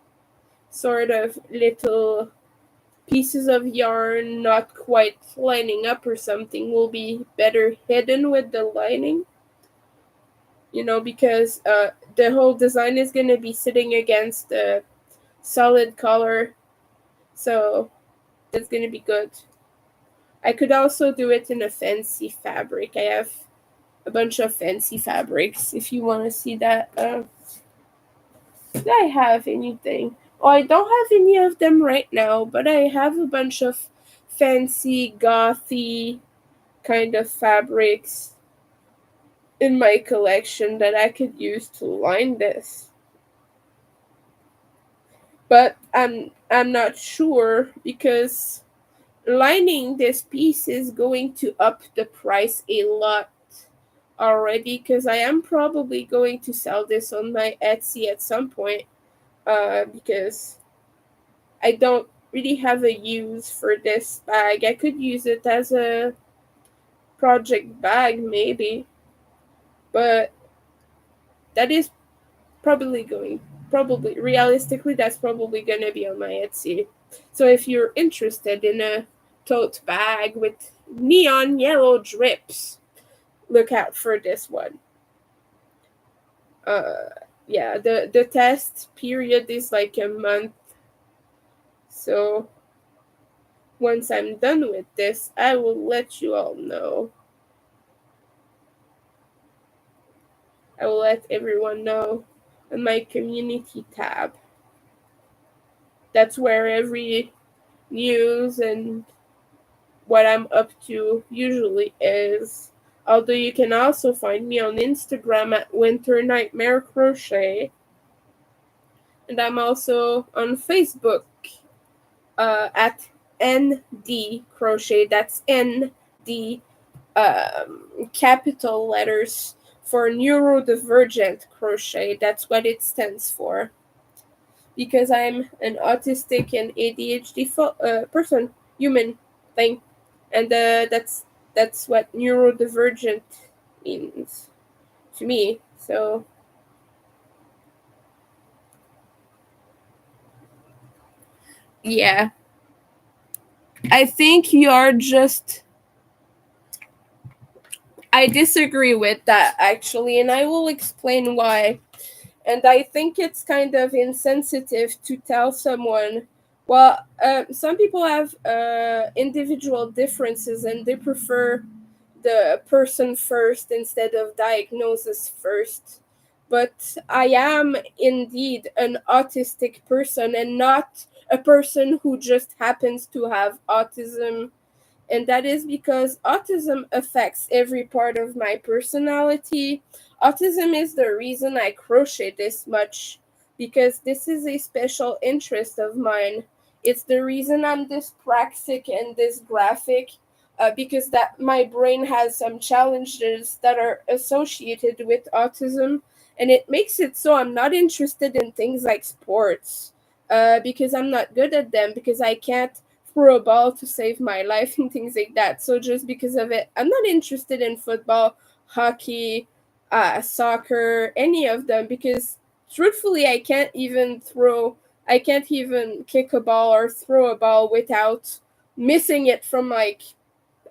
sort of little pieces of yarn not quite lining up or something will be better hidden with the lining, you know, because the whole design is going to be sitting against the solid color, so that's going to be good. I could also do it in a fancy fabric. I have a bunch of fancy fabrics if you want to see that. Do I have anything? Oh, I don't have any of them right now, but I have a bunch of fancy, gothy kind of fabrics. in my collection that I could use to line this. But I'm not sure because lining this piece is going to up the price a lot already, because I am probably going to sell this on my Etsy at some point, because I don't really have a use for this bag. I could use it as a project bag maybe, but that is probably realistically that's probably going to be on my Etsy. So if you're interested in a tote bag with neon yellow drips, look out for this one. uh yeah, the test period is like a month, so once I'm done with this I will let you all know. I will let everyone know on my community tab. That's where every news and what I'm up to usually is. Although you can also find me on Instagram at Winter Nightmare Crochet. And I'm also on Facebook at ND Crochet. That's ND, capital letters for Neurodivergent Crochet. That's what it stands for. Because I'm an autistic and ADHD person, human thing, and that's what neurodivergent means to me. So yeah, I think you are just. I disagree with that actually, and I will explain why. And I think it's kind of insensitive to tell someone, well, some people have individual differences and they prefer the person first instead of diagnosis first. But I am indeed an autistic person and not a person who just happens to have autism, and that is because autism affects every part of my personality. Autism is the reason I crochet this much, because this is a special interest of mine. It's the reason I'm dyspraxic and dysgraphic, because that my brain has some challenges that are associated with autism, and it makes it so I'm not interested in things like sports, because I'm not good at them, because I can't throw a ball to save my life and things like that. So just because of it, I'm not interested in football, hockey, soccer, any of them, because truthfully, I can't even kick a ball or throw a ball without missing it from like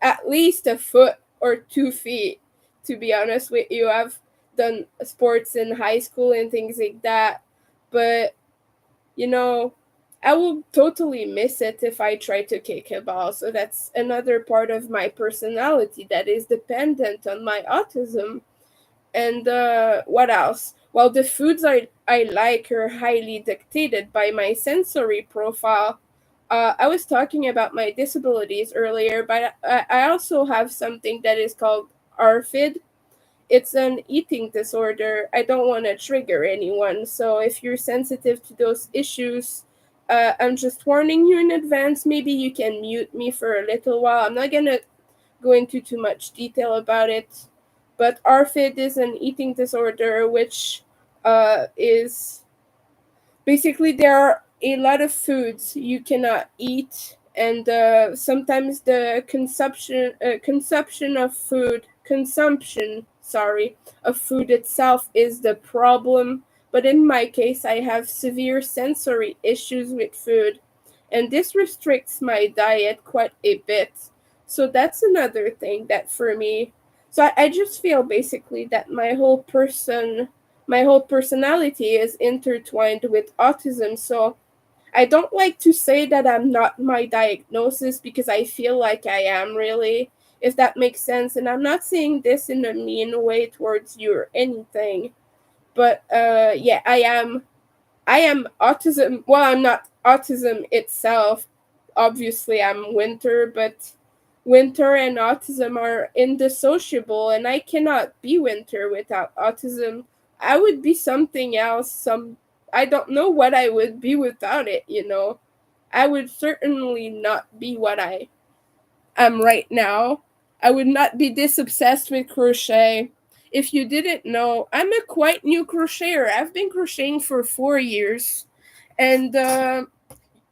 at least a foot or 2 feet. To be honest with you, I've done sports in high school and things like that, but you know, I will totally miss it if I try to kick a ball. So that's another part of my personality that is dependent on my autism. And what else? Well, the foods I like are highly dictated by my sensory profile. I was talking about my disabilities earlier, but I also have something that is called ARFID. It's an eating disorder. I don't want to trigger anyone. So if you're sensitive to those issues, I'm just warning you in advance. Maybe you can mute me for a little while. I'm not going to go into too much detail about it. But ARFID is an eating disorder, which is basically there are a lot of foods you cannot eat, and sometimes the consumption, sorry, of food itself is the problem. But in my case, I have severe sensory issues with food, and this restricts my diet quite a bit. So that's another thing that for me, so I just feel basically that my whole personality is intertwined with autism. So I don't like to say that I'm not my diagnosis, because I feel like I am, really, if that makes sense. And I'm not saying this in a mean way towards you or anything. But yeah, I am autism. Well, I'm not autism itself. Obviously, I'm Winter, but Winter and autism are indissociable, and I cannot be Winter without autism. I would be something else. I don't know what I would be without it. I would certainly not be what I am right now. I would not be this obsessed with crochet. If you didn't know, I'm a quite new crocheter. I've been crocheting for 4 years, and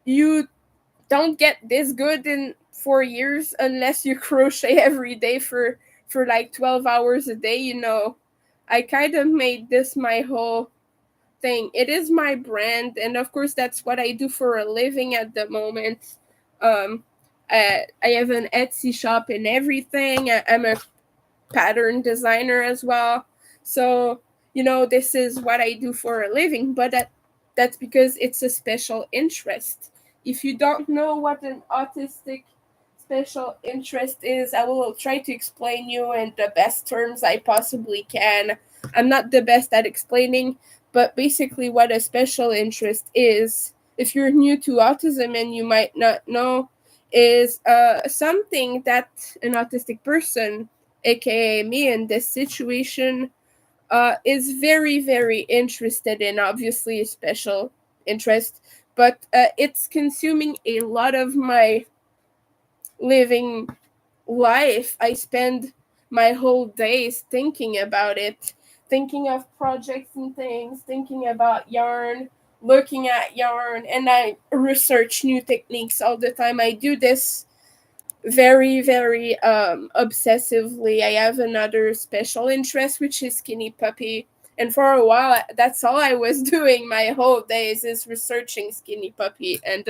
you don't get this good in 4 years unless you crochet every day for like 12 hours a day. I kind of made this my whole thing. It is my brand, and of course that's what I do for a living at the moment. um I have an Etsy shop and everything. I'm a pattern designer as well. So, this is what I do for a living, but that's because it's a special interest. If you don't know what an autistic special interest is, I will try to explain you in the best terms I possibly can. I'm not the best at explaining, but basically what a special interest is, if you're new to autism and you might not know, is something that an autistic person, aka me in this situation, is very, very interested in. Obviously, a special interest, but it's consuming a lot of my living life. I spend my whole days thinking about it, thinking of projects and things, thinking about yarn, looking at yarn, and I research new techniques all the time. I do this very, very obsessively. I have another special interest, which is skinny puppy, and for a while that's all I was doing my whole days, is researching skinny puppy, and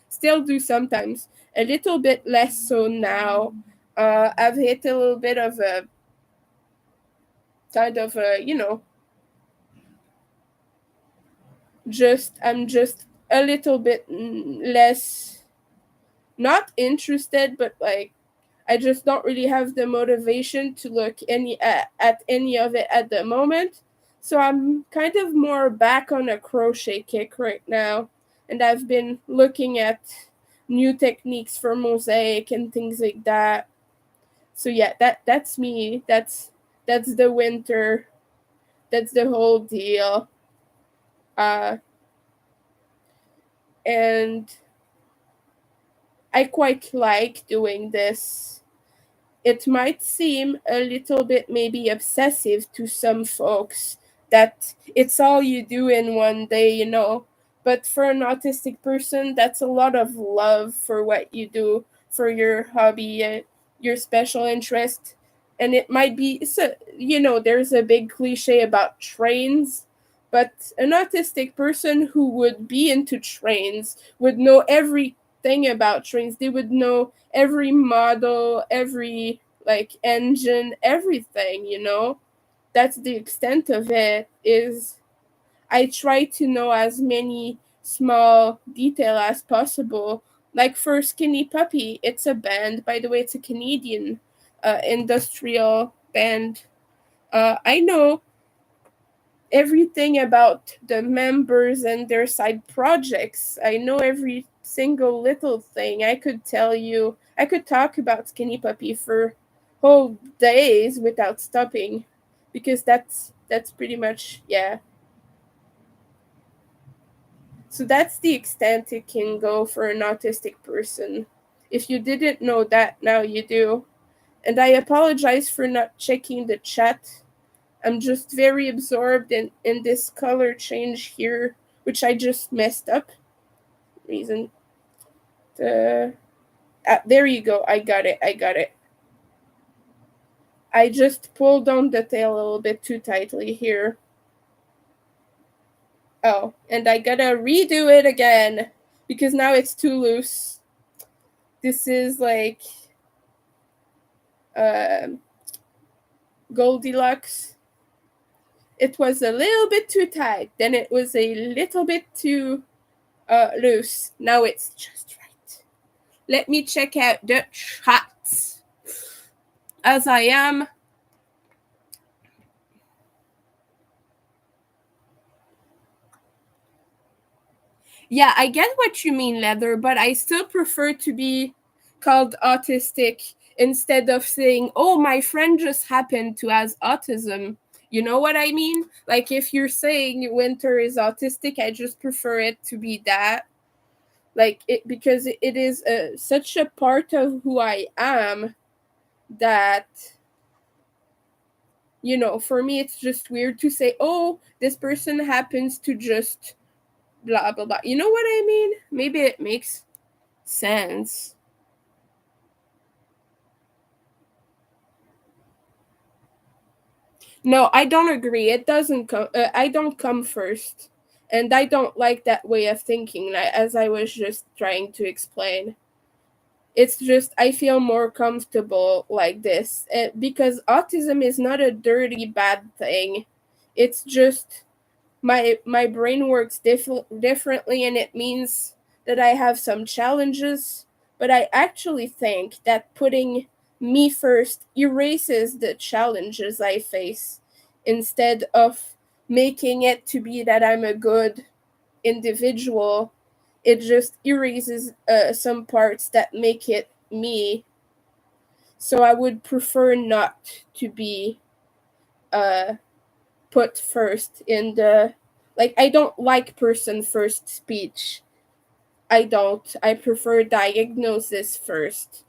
still do sometimes. A little bit less so now. I've hit a little bit of a kind of a, just I'm just a little bit less, not interested, but like I just don't really have the motivation to look at any of it at the moment. So I'm kind of more back on a crochet kick right now, and I've been looking at new techniques for mosaic and things like that. So yeah, that's me. That's the winter. That's the whole deal. Uh and I quite like doing this. It might seem a little bit maybe obsessive to some folks that it's all you do in one day. But for an autistic person, that's a lot of love for what you do, for your hobby, your special interest. And it might be, so, there's a big cliche about trains, but an autistic person who would be into trains would know everything about trains. They would know every model, every like engine, everything. That's the extent of it. Is I try to know as many small detail as possible. Like for Skinny Puppy, it's a band. By the way, it's a Canadian industrial band. I know everything about the members and their side projects. I know every single little thing. I could talk about Skinny Puppy for whole days without stopping, because that's pretty much, yeah. So that's the extent it can go for an autistic person. If you didn't know that, now you do. And I apologize for not checking the chat. I'm just very absorbed in this color change here, which I just messed up. Reason. There you go. I got it. I got it. I just pulled on the tail a little bit too tightly here. Oh, and I gotta redo it again because now it's too loose. This is like uh, Goldilocks. It was a little bit too tight, then it was a little bit too loose. Now it's just right. Let me check out the chats as I am. Yeah, I get what you mean, Leather, but I still prefer to be called autistic instead of saying, oh, my friend just happened to has autism. You know what I mean? Like, if you're saying Winter is autistic, I just prefer it to be that. Like, it, because it is such a part of who I am that, for me, it's just weird to say, oh, this person happens to just blah, blah, blah. You know what I mean? Maybe it makes sense. No, I don't agree. It doesn't come. I don't come first, and I don't like that way of thinking. As I was just trying to explain, it's just I feel more comfortable like this, because autism is not a dirty bad thing. It's just my brain works differently, and it means that I have some challenges. But I actually think that putting me first erases the challenges I face, instead of making it to be that I'm a good individual. It just erases some parts that make it me. So I would prefer not to be uh, put first in the, like, I don't like person first speech. I don't. I prefer diagnosis first.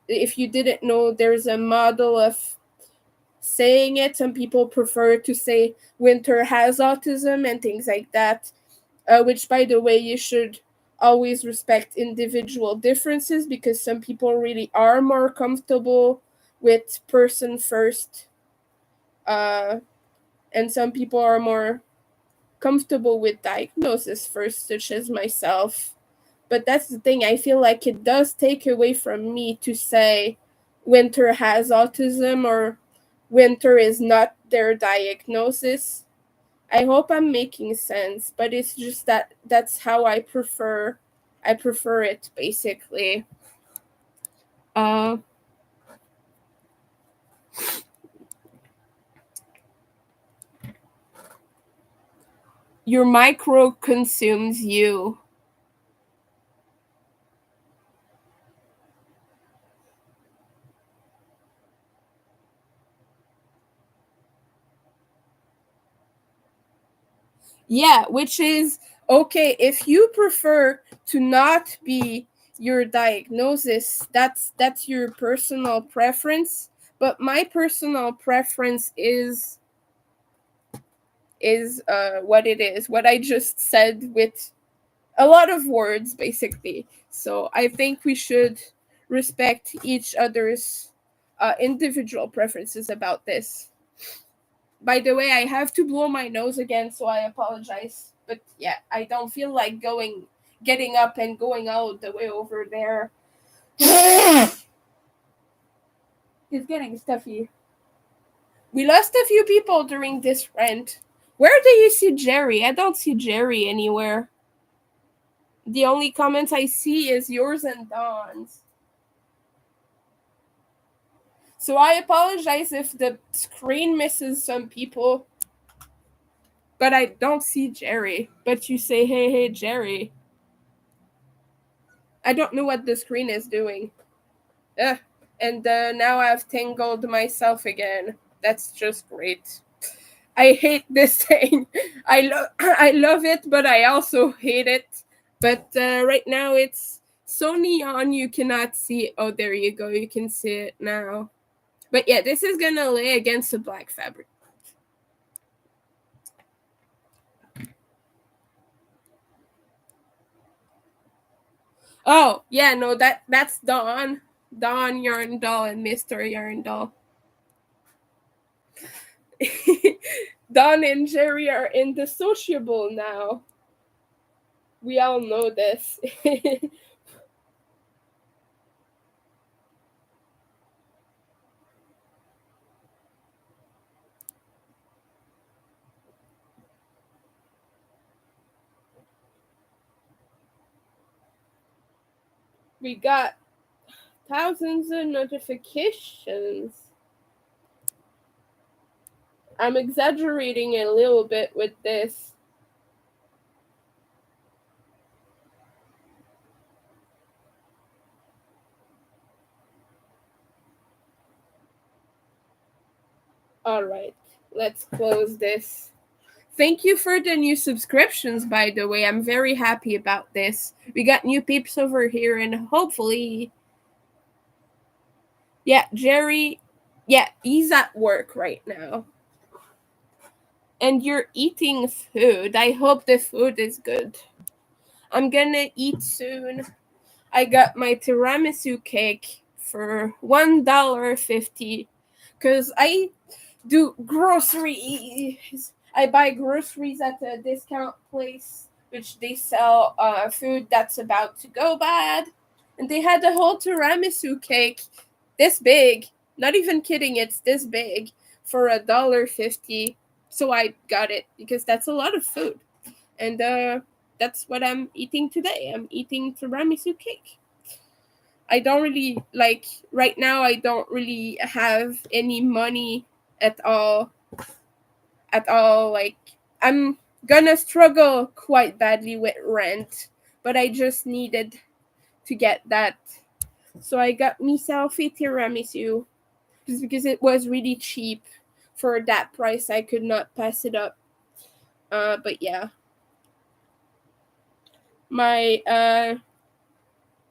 If you didn't know, there's a model of saying it. Some people prefer to say Winter has autism and things like that, which, by the way, you should always respect individual differences, because some people really are more comfortable with person first, uh, and some people are more comfortable with diagnosis first, such as myself. But that's the thing, I feel like it does take away from me to say Winter has autism or Winter is not their diagnosis. I hope I'm making sense, but it's just that that's how I prefer it, basically. Uh your micro consumes you. Yeah, which is okay if you prefer to not be your diagnosis. That's your personal preference, but my personal preference is what it is, what I just said with a lot of words, basically. So I think we should respect each other's individual preferences about this. By the way, I have to blow my nose again, so I apologize. But yeah, I don't feel like getting up and going all the way over there. It's getting stuffy. We lost a few people during this rent. Where do you see Jerry? I don't see Jerry anywhere. The only comments I see is yours and Dawn's. So I apologize if the screen misses some people, but I don't see Jerry. But you say, hey, hey, Jerry. I don't know what the screen is doing. Ugh. And now I've tangled myself again. That's just great. I hate this thing. I love it, but I also hate it. But right now it's so neon you cannot see it. Oh, there you go. You can see it now. But yeah, this is gonna lay against the black fabric. Oh yeah, no, that's Dawn Yarndall and Mr. Yarndall. Dawn and Jerry are indissociable now. We all know this. We got thousands of notifications. I'm exaggerating a little bit with this. All right, let's close this. Thank you for the new subscriptions, by the way. I'm very happy about this. We got new peeps over here, and hopefully, yeah, Jerry, yeah, he's at work right now. And you're eating food. I hope the food is good. I'm gonna eat soon. I got my tiramisu cake for $1.50 because I do groceries. I buy groceries at a discount place, which they sell food that's about to go bad. And they had a whole tiramisu cake this big. Not even kidding, it's this big for $1.50. So I got it because that's a lot of food. And that's what I'm eating today. I'm eating tiramisu cake. I don't really like right now. I don't really have any money at all. At all, like I'm gonna struggle quite badly with rent, but I just needed to get that. So I got myself a tiramisu just because it was really cheap for that price. I could not pass it up. But yeah, my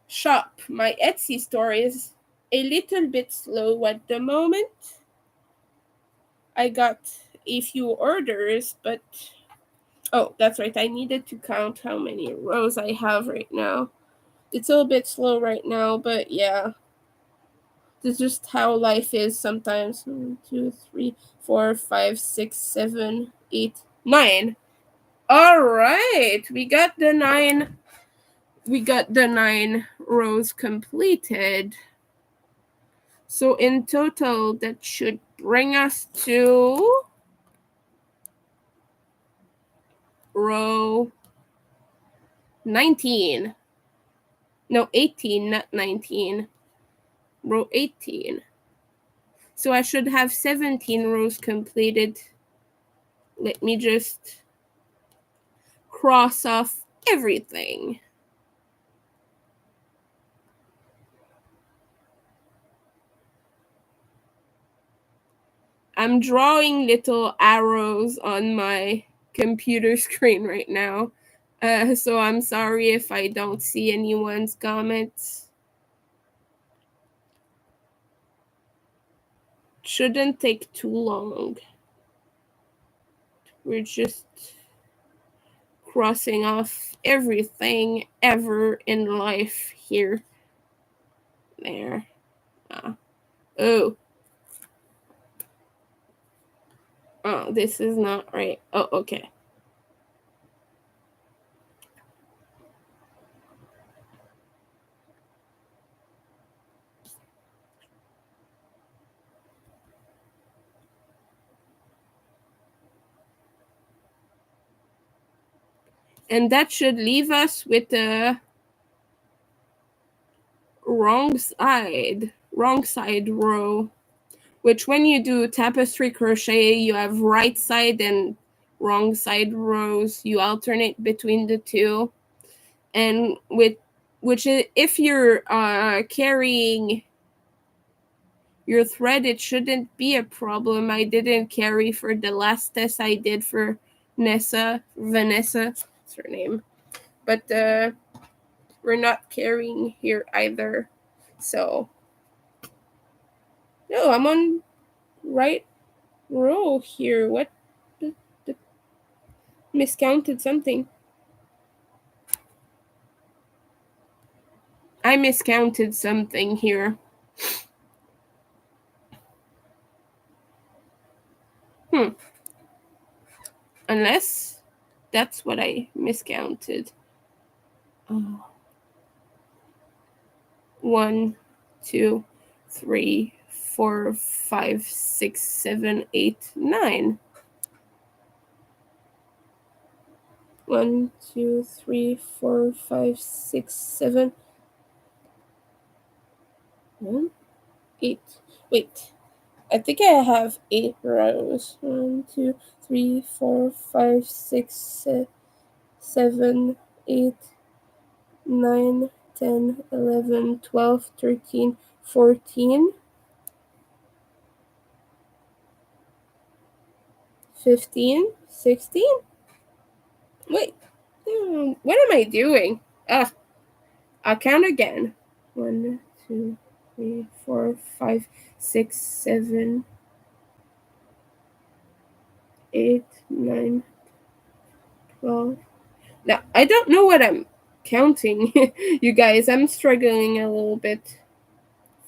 shop, my Etsy store is a little bit slow at the moment. I got a few orders, but oh, that's right. I needed to count how many rows I have right now. It's a little bit slow right now, but yeah. This is just how life is sometimes. 1, 2, 3, 4, 5, 6, 7, 8, 9. All right. We got the 9. We got the 9 rows completed. So in total, that should bring us to row 19. No, 18, not 19. Row 18. So I should have 17 rows completed. Let me just cross off everything. I'm drawing little arrows on my computer screen right now. So I'm sorry if I don't see anyone's comments. Shouldn't take too long. We're just crossing off everything ever in life here. There. Oh. Oh, this is not right. Oh, okay. And that should leave us with the wrong side row, which when you do tapestry crochet, you have right side and wrong side rows. You alternate between the two. And if you're carrying your thread, it shouldn't be a problem. I didn't carry for the last test I did for Vanessa, that's her name. But we're not carrying here either. So no, I'm on right row here. What? The miscounted something. I miscounted something here. Unless that's what I miscounted. Oh. 1, 2, 3, 4, 5, 6, 7, 8, 9. 1, 2, 3, 4, 5, 6, 7. 1, 8. Wait. I think I have 8 rows. 1, 2, 3, 4, 5, 6, 7, 8, 9, 10, 11, 12, 13, 14. 15, 16. Wait, what am I doing? I'll count again. 1, 2, 3, 4, 5, 6, 7, 8, 9, 12. Now, I don't know what I'm counting, you guys. I'm struggling a little bit.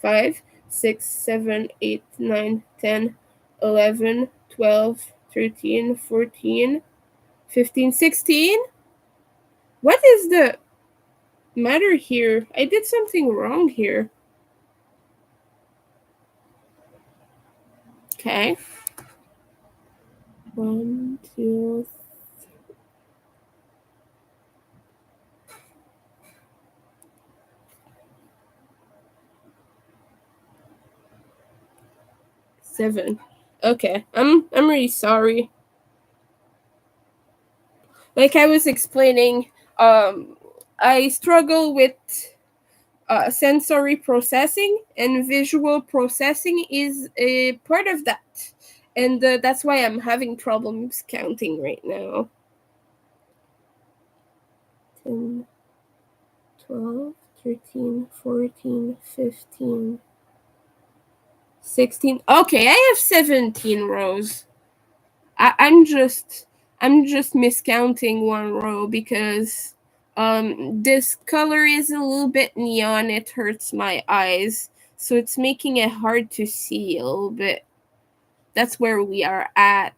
5, 6, 7, 8, 9, 10, 11, 12, 13, 14, 15, 16. What is the matter here? I did something wrong here. Okay. 1, 2, 7. Okay. I'm really sorry. Like I was explaining, I struggle with sensory processing, and visual processing is a part of that. And that's why I'm having problems counting right now. 10, 12, 13, 14, 15, 16. Okay, I have 17 rows. I'm just miscounting one row because this color is a little bit neon. It hurts my eyes, so it's making it hard to see a little bit. That's where we are at,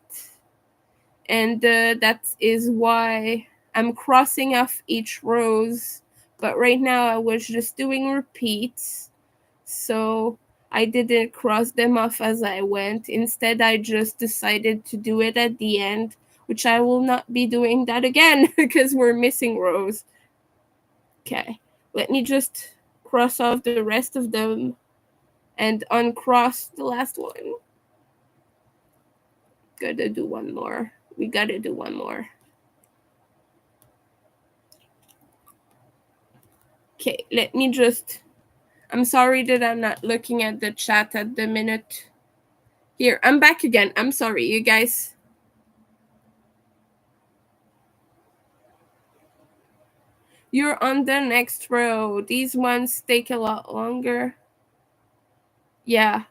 and that is why I'm crossing off each rows. But right now I was just doing repeats, so I didn't cross them off as I went. Instead, I just decided to do it at the end, which I will not be doing that again because we're missing rows. Okay, let me just cross off the rest of them and uncross the last one. Gotta do one more. We gotta do one more. Okay, let me just. I'm sorry that I'm not looking at the chat at the minute. Here, I'm back again. I'm sorry, you guys. You're on the next row. These ones take a lot longer. Yeah.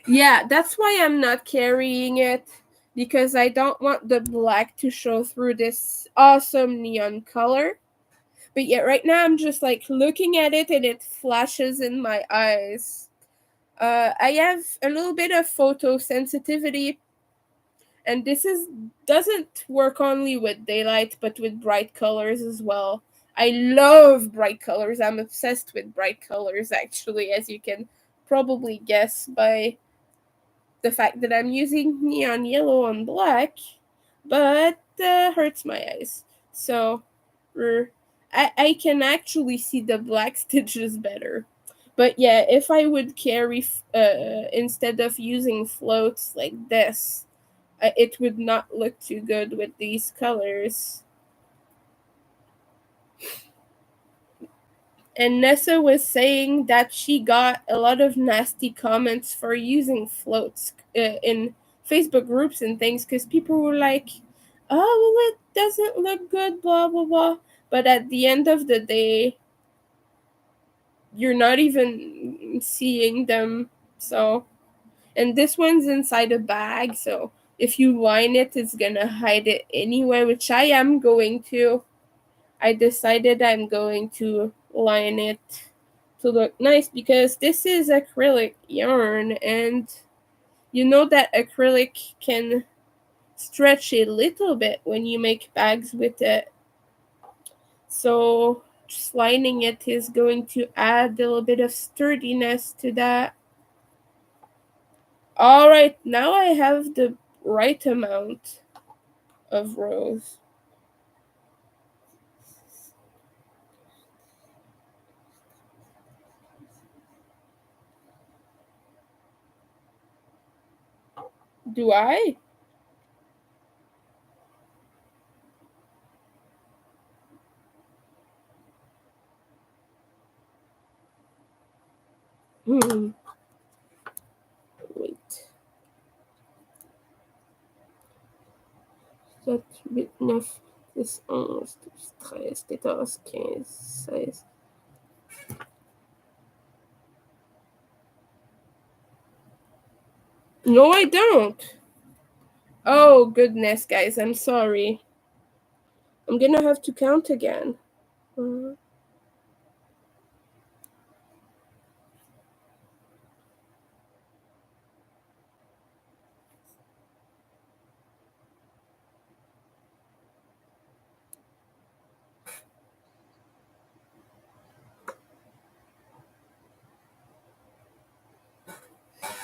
Yeah, that's why I'm not carrying it, because I don't want the black to show through this awesome neon color. But yeah, right now I'm just like looking at it and it flashes in my eyes. I have a little bit of photosensitivity, and this doesn't work only with daylight but with bright colors as well. I love bright colors. I'm obsessed with bright colors, actually, as you can probably guess by the fact that I'm using neon yellow on black, but hurts my eyes. So I can actually see the black stitches better. But yeah, if I would carry instead of using floats like this, it would not look too good with these colors. And Nessa was saying that she got a lot of nasty comments for using floats in Facebook groups and things, because people were like, oh, well, it doesn't look good, blah, blah, blah. But at the end of the day, you're not even seeing them. So, and this one's inside a bag, so if you line it, it's gonna hide it anyway, which I am going to. I decided I'm going to line it to look nice, because this is acrylic yarn, and you know that acrylic can stretch a little bit when you make bags with it. So just lining it is going to add a little bit of sturdiness to that. All right, now I have the right amount of rows. Do I? Wait. 7, 8, 9, 10, 11, 12, 13, 14, 15, 16. No, I don't. Oh, goodness, guys. I'm sorry. I'm gonna have to count again.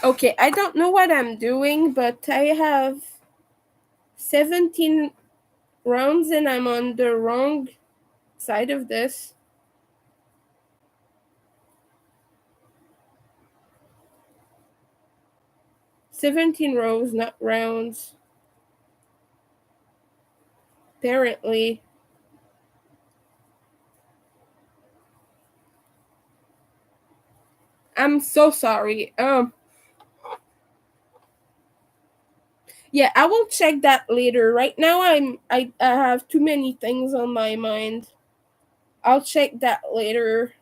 Okay, I don't know what I'm doing, but I have 17 rounds and I'm on the wrong side of this. 17 rows, not rounds. Apparently. I'm so sorry. Yeah, I will check that later. Right now I have too many things on my mind. I'll check that later.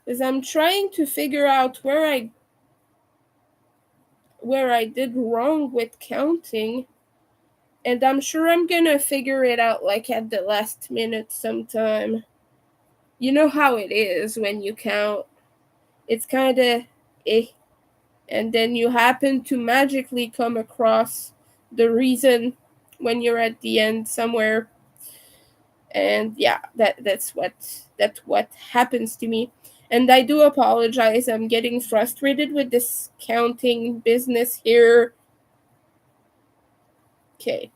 Because I'm trying to figure out where I did wrong with counting. And I'm sure I'm gonna figure it out like at the last minute sometime. You know how it is when you count. It's kinda eh. And then you happen to magically come across the reason when you're at the end somewhere. And yeah, that's what happens to me. And I do apologize. I'm getting frustrated with this counting business here. Okay.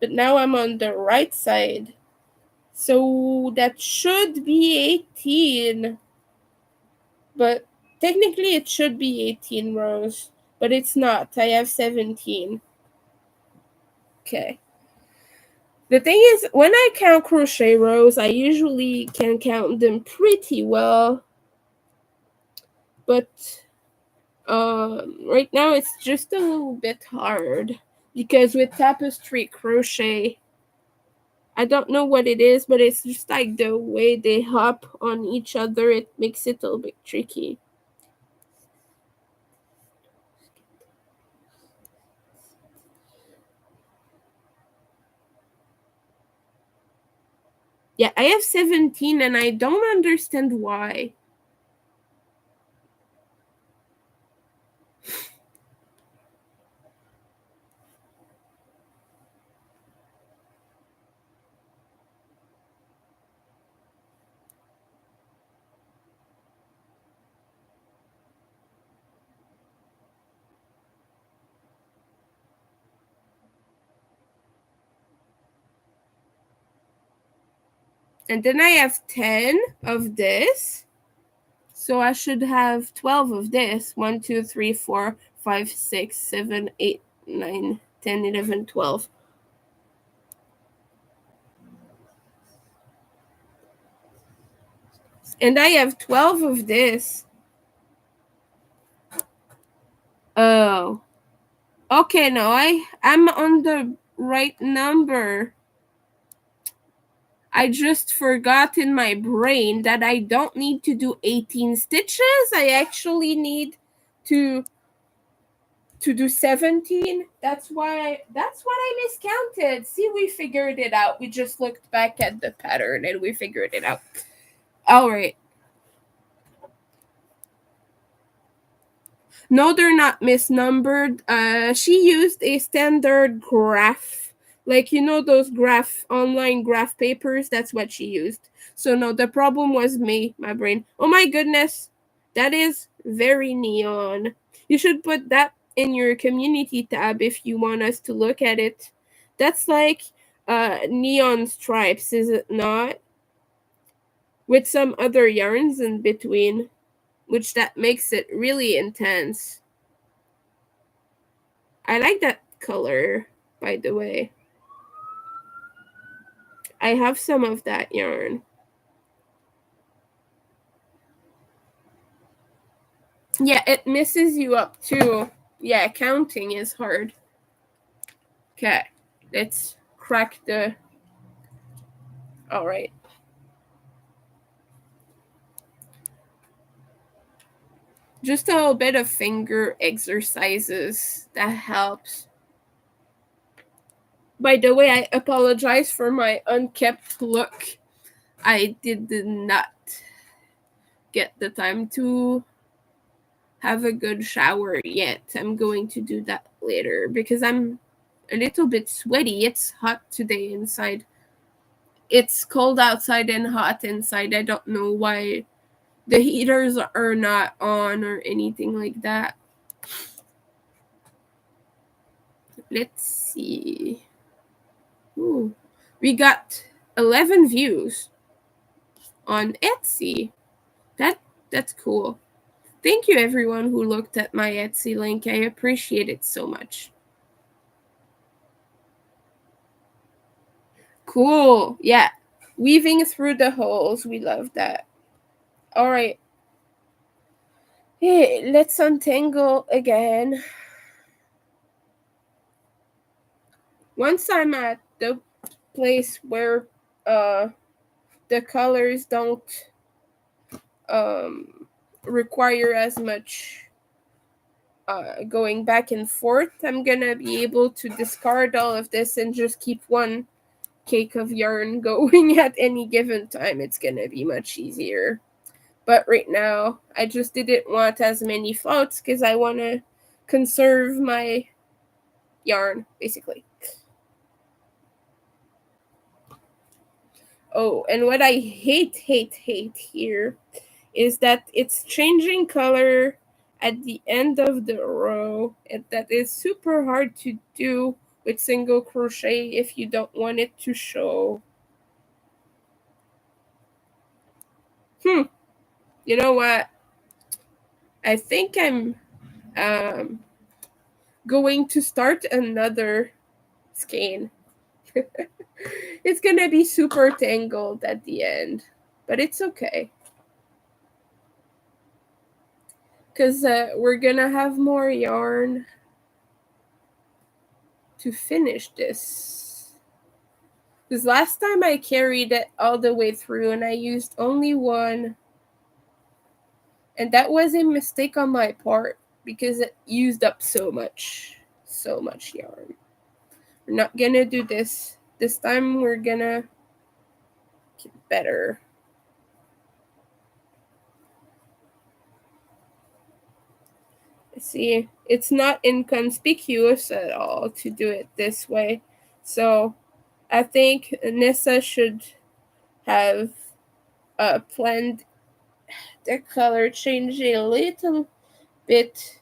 But now I'm on the right side. So that should be 18. But technically it should be 18 rows. But it's not. I have 17. Okay. The thing is, when I count crochet rows, I usually can count them pretty well. But right now it's just a little bit hard. Because with tapestry crochet, I don't know what it is, but it's just like the way they hop on each other, it makes it a little bit tricky. Yeah, I have 17 and I don't understand why. And then I have 10 of this. So I should have 12 of this. 1, 2, 3, 4, 5, 6, 7, 8, 9, 10, 11, 12. And I have 12 of this. Oh. Okay, no, I'm on the right number. I just forgot in my brain that I don't need to do 18 stitches. I actually need to do 17. That's what I miscounted. See, we figured it out. We just looked back at the pattern and we figured it out. All right. No, they're not misnumbered. She used a standard graph, like those online graph papers. That's what she used. So no, the problem was me, my brain. Oh my goodness, that is very neon. You should put that in your community tab if you want us to look at it. That's like neon stripes, is it not? With some other yarns in between, which that makes it really intense. I like that color, by the way. I have some of that yarn. Yeah, it messes you up too. Yeah, counting is hard. Okay, let's crack the. All right. Just a little bit of finger exercises that helps. By the way, I apologize for my unkept look. I did not get the time to have a good shower yet. I'm going to do that later because I'm a little bit sweaty. It's hot today inside. It's cold outside and hot inside. I don't know why the heaters are not on or anything like that. Let's see. Ooh, we got 11 views on Etsy. That's cool. Thank you everyone who looked at my Etsy link. I appreciate it so much. Cool. Yeah. Weaving through the holes. We love that. All right. Hey, let's untangle again. Once I'm at the place where the colors don't require as much going back and forth, I'm gonna be able to discard all of this and just keep one cake of yarn going at any given time. It's gonna be much easier. But right now, I just didn't want as many floats because I want to conserve my yarn, basically. Oh, and what I hate here is that it's changing color at the end of the row, and that is super hard to do with single crochet if you don't want it to show. You know what? I think I'm going to start another skein. It's gonna be super tangled at the end, but it's okay. Because we're gonna have more yarn to finish this. Because last time I carried it all the way through and I used only one. And that was a mistake on my part because it used up so much yarn. We're not gonna do this. This time we're gonna get better. See, it's not inconspicuous at all to do it this way. So I think Nessa should have planned the color change a little bit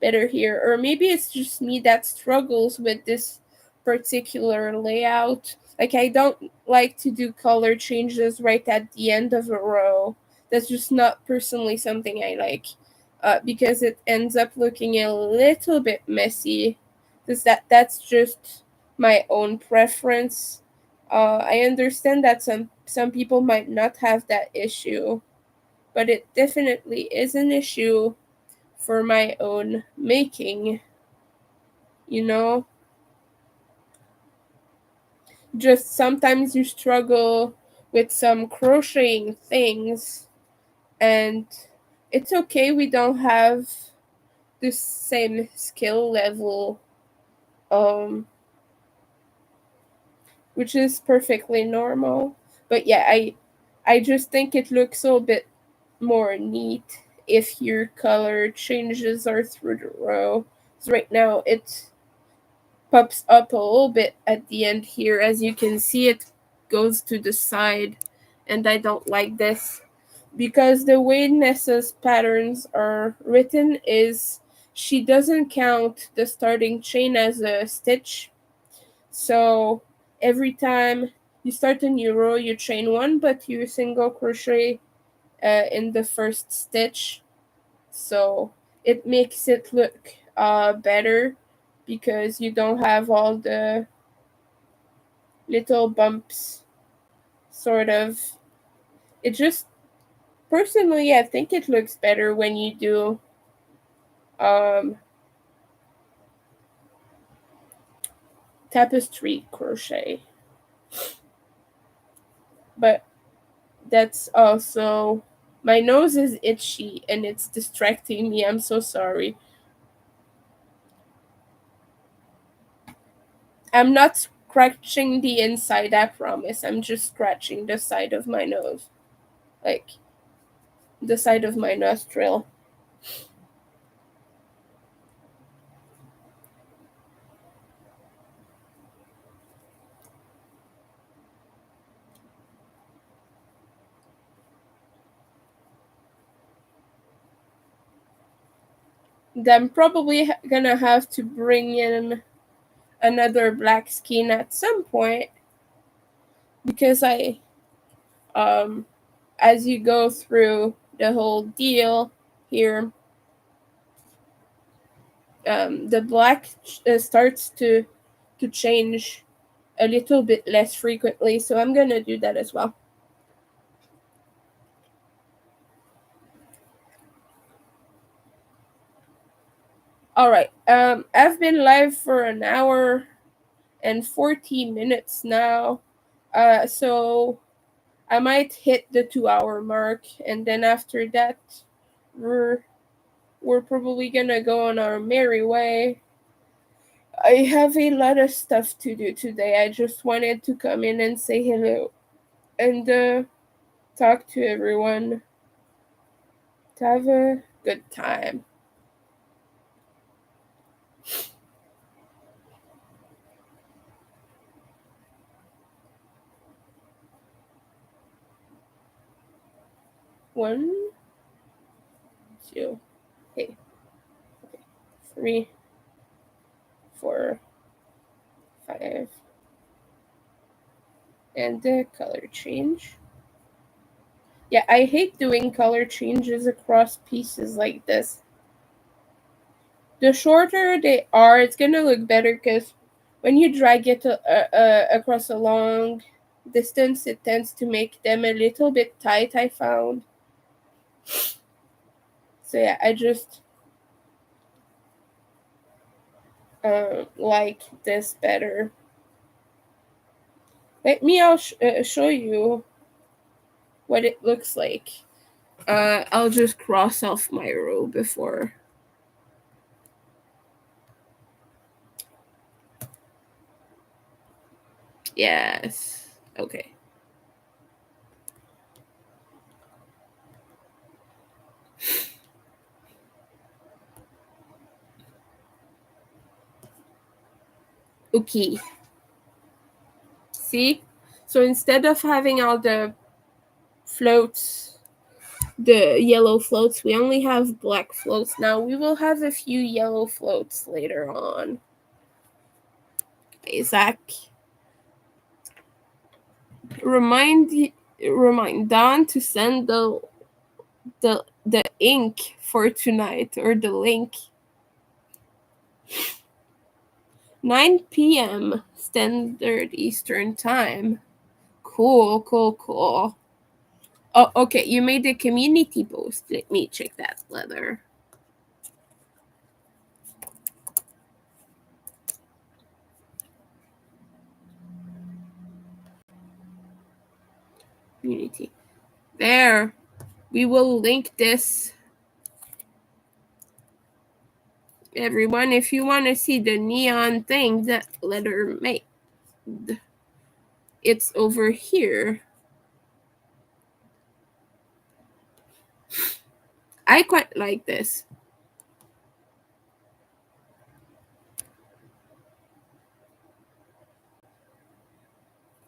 better here. Or maybe it's just me that struggles with this particular layout. Like, I don't like to do color changes right at the end of a row. That's just not personally something I like. Because it ends up looking a little bit messy. Because that's just my own preference. I understand that some people might not have that issue, but it definitely is an issue for my own making, you know? Just sometimes you struggle with some crocheting things, and it's okay we don't have the same skill level, um, which is perfectly normal. But yeah, I just think it looks a bit more neat if your color changes are through the row. So right now it pops up a little bit at the end here. As you can see, it goes to the side, and I don't like this because the way Nessa's patterns are written is she doesn't count the starting chain as a stitch. So every time you start a new row, you chain one, but you single crochet in the first stitch. So it makes it look better because you don't have all the little bumps, sort of. It just Personally, I think it looks better when you do tapestry crochet. But that's also, my nose is itchy and it's distracting me. I'm so sorry. I'm not scratching the inside, I promise. I'm just scratching the side of my nose. Like the side of my nostril. Then probably gonna have to bring in another black skin at some point because um as you go through the whole deal here, the black starts to change a little bit less frequently, so I'm gonna do that as well. All right. I've been live for an hour and 40 minutes now. So I might hit the 2 hour mark, and then after that, we're we're probably gonna go on our merry way. I have a lot of stuff to do today. I just wanted to come in and say hello and talk to everyone, to have a good time. One, two, hey, okay, three, four, five, and the color change. Yeah, I hate doing color changes across pieces like this. The shorter they are, it's gonna look better because when you drag it across a long distance, it tends to make them a little bit tight, I found. So yeah, I just like this better. I'll show you what it looks like. I'll just cross off my row before. Yes. Okay. Okay. See? So instead of having all the floats, the yellow floats, we only have black floats now. We will have a few yellow floats later on. Isaac, remind Don to send the ink for tonight, or the link. 9 p.m. Standard Eastern Time. Cool, cool, cool. Oh, okay. You made a community post. Let me check that letter. Community. There. We will link this. Everyone, if you want to see the neon thing that letter made, it's over here. I quite like this.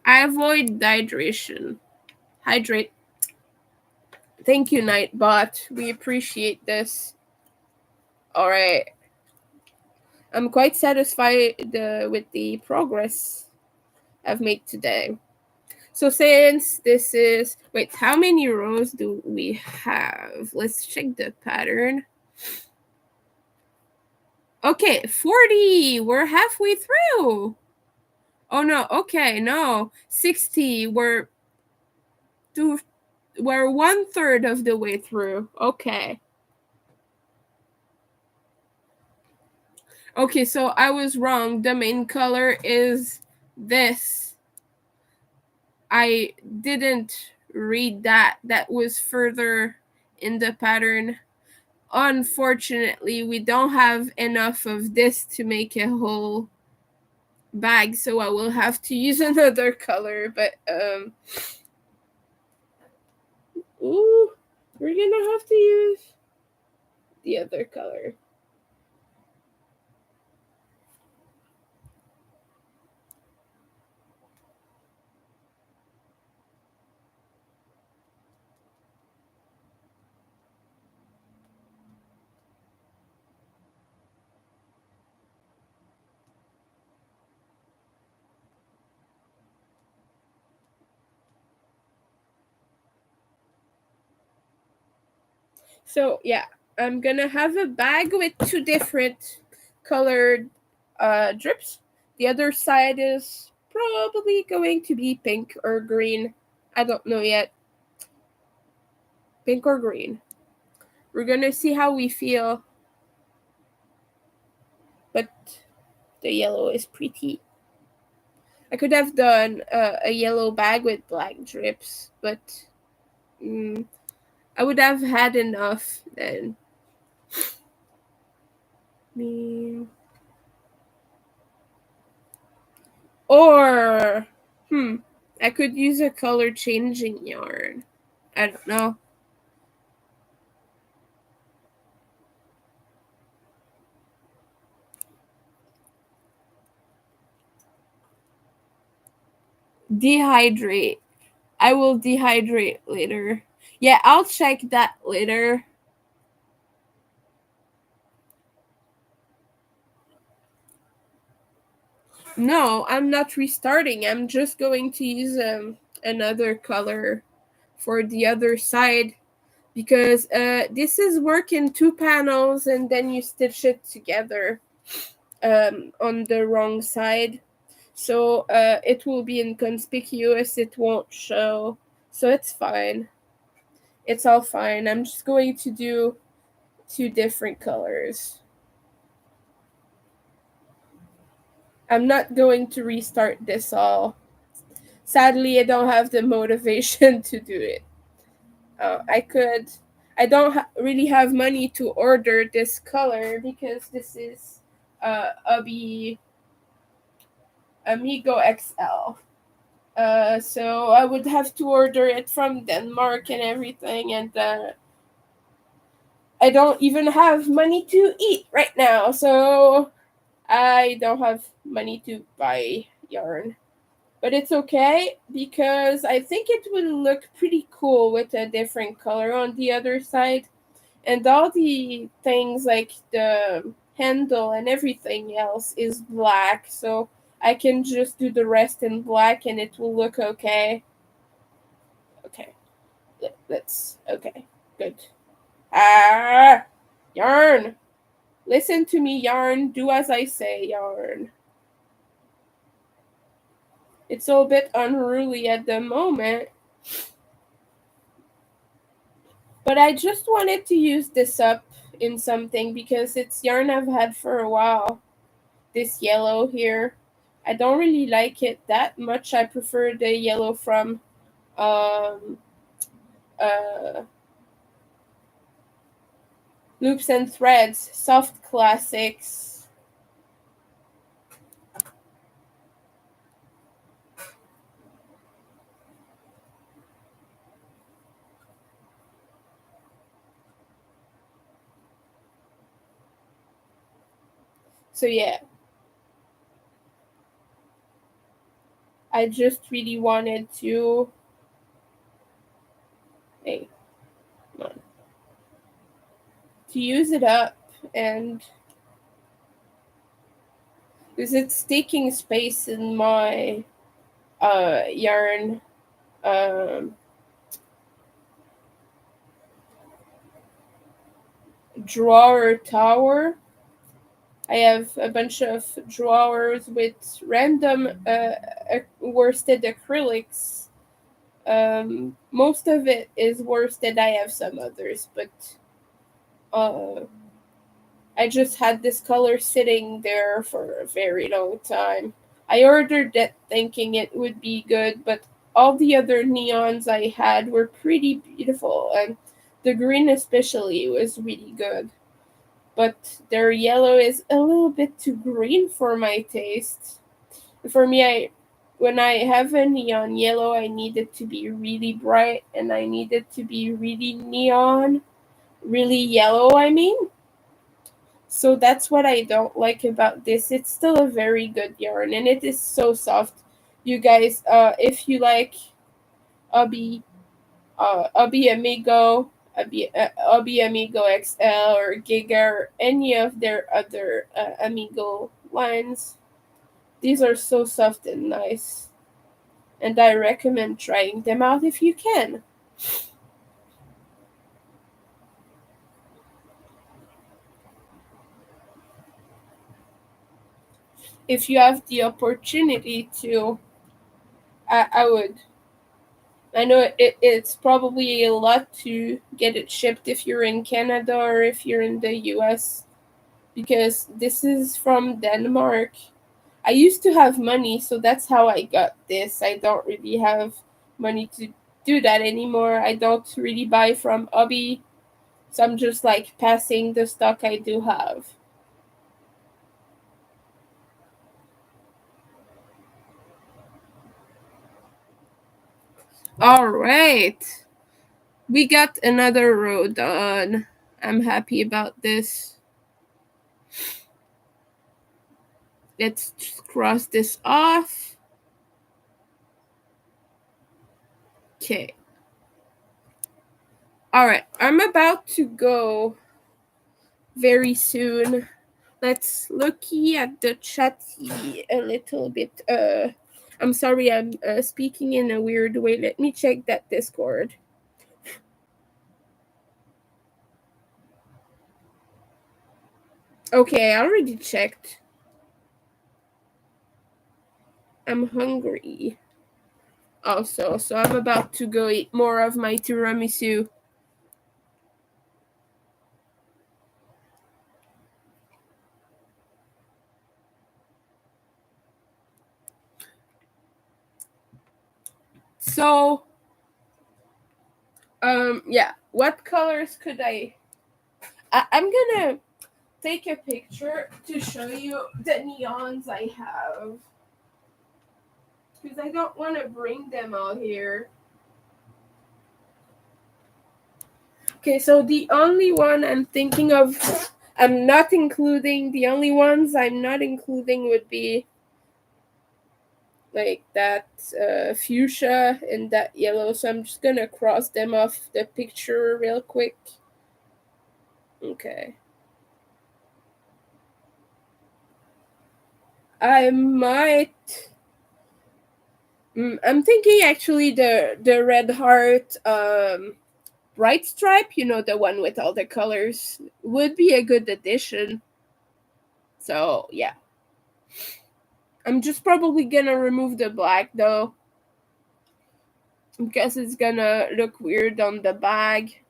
I avoid dehydration. Hydrate. Thank you, Nightbot. We appreciate this. All right. I'm quite satisfied with the progress I've made today. So since this is, wait, how many rows do we have? Let's check the pattern. Okay, 40. We're halfway through. Oh no, okay, no. 60. We're we're 1/3 of the way through. Okay. Okay, so I was wrong. The main color is this. I didn't read that. That was further in the pattern. Unfortunately, we don't have enough of this to make a whole bag, so I will have to use another color. But ooh, we're gonna have to use the other color. So yeah, I'm gonna have a bag with two different colored drips. The other side is probably going to be pink or green. I don't know yet. Pink or green. We're gonna see how we feel. But the yellow is pretty. I could have done a yellow bag with black drips, but I would have had enough then. Me. Or, I could use a color changing yarn. I don't know. Dehydrate. I will dehydrate later. Yeah, I'll check that later. No, I'm not restarting. I'm just going to use another color for the other side because this is work in two panels and then you stitch it together on the wrong side. So it will be inconspicuous, it won't show. So it's fine. It's all fine. I'm just going to do two different colors. I'm not going to restart this all. Sadly, I don't have the motivation to do it. I could. I don't really have money to order this color because this is Ubby Amigo XL. So I would have to order it from Denmark and everything, and I don't even have money to eat right now, so I don't have money to buy yarn. But it's okay because I think it will look pretty cool with a different color on the other side. And all the things like the handle and everything else is black, so I can just do the rest in black and it will look okay. Okay. Let's okay. Good. Ah, yarn. Listen to me, yarn. Do as I say, yarn. It's a bit unruly at the moment, but I just wanted to use this up in something because it's yarn I've had for a while. This yellow here. I don't really like it that much. I prefer the yellow from um, uh, Loops and Threads, Soft Classics. So yeah, I just really wanted to. Hey, come on. To use it up and because it's taking space in my yarn um, drawer tower. I have a bunch of drawers with random worsted acrylics Most of it is worse than I have some others, but uh, I just had this color sitting there for a very long time. I ordered it thinking it would be good, but all the other neons I had were pretty beautiful, and the green especially was really good. But their yellow is a little bit too green for my taste. For me, I when I have a neon yellow, I need it to be really bright, and I need it to be really neon, really yellow, I mean. So that's what I don't like about this. It's still a very good yarn, and it is so soft. You guys, if you like Ubby, Ubby Amigo, Ubby Amigo XL or Giga or any of their other Amigo lines, these are so soft and nice. And I recommend trying them out if you can. If you have the opportunity to, I would. I know it's probably a lot to get it shipped if you're in Canada or if you're in the US, because this is from Denmark. I used to have money, so that's how I got this. I don't really have money to do that anymore. I don't really buy from Hobby, so I'm just like passing the stock I do have. All right. We got another row done. I'm happy about this. Let's cross this off. Okay. All right. I'm about to go very soon. Let's looky at the chatty a little bit. I'm sorry, I'm speaking in a weird way. Let me check that Discord. Okay, I already checked. I'm hungry. Also, so I'm about to go eat more of my tiramisu. So, yeah. What colors could I'm gonna take a picture to show you the neons I have. Because I don't want to bring them out here. Okay, so the only one I'm thinking of, I'm not including, the only ones I'm not including would be like that fuchsia and that yellow. So I'm just gonna cross them off the picture real quick. Okay. I might. I'm thinking actually the red heart bright stripe, you know, the one with all the colors, would be a good addition. So yeah. I'm just probably gonna remove the black though, because it's gonna look weird on the bag.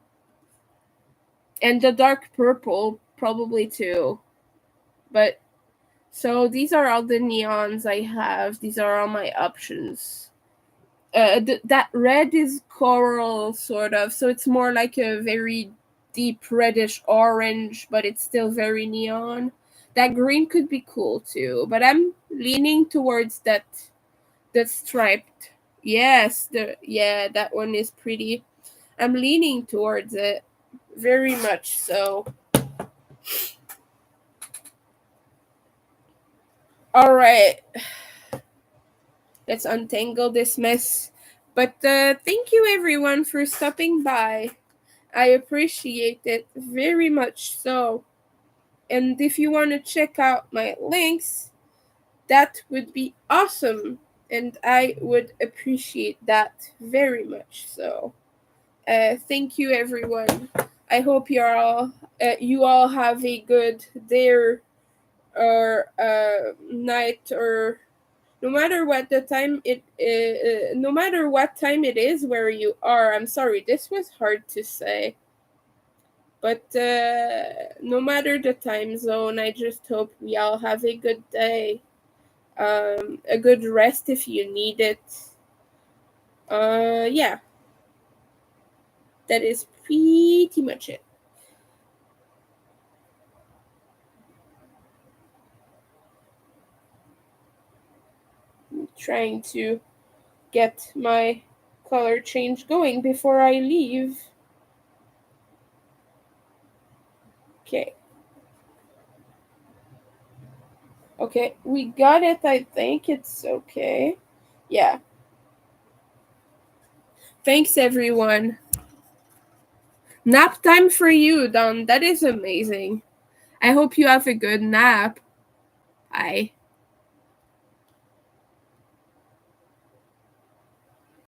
And the dark purple probably too. But so these are all the neons I have. These are all my options. That red is coral sort of, so it's more like a very deep reddish orange, but it's still very neon. That green could be cool too, but I'm leaning towards that striped. Yes, that one is pretty. I'm leaning towards it very much so. All right, let's untangle this mess. But thank you everyone for stopping by. I appreciate it very much so. And if you want to check out my links, that would be awesome. And I would appreciate that very much so. Thank you, everyone. I hope you all have a good day or night or No matter what the time no matter what time it is where you are. I'm sorry, this was hard to say. But no matter the time zone, I just hope we all have a good day. A good rest if you need it. Yeah, that is pretty much it. I'm trying to get my color change going before I leave. Okay. Okay, we got it. I think it's okay. Yeah. Thanks, everyone. Nap time for you, Don. That is amazing. I hope you have a good nap. Bye.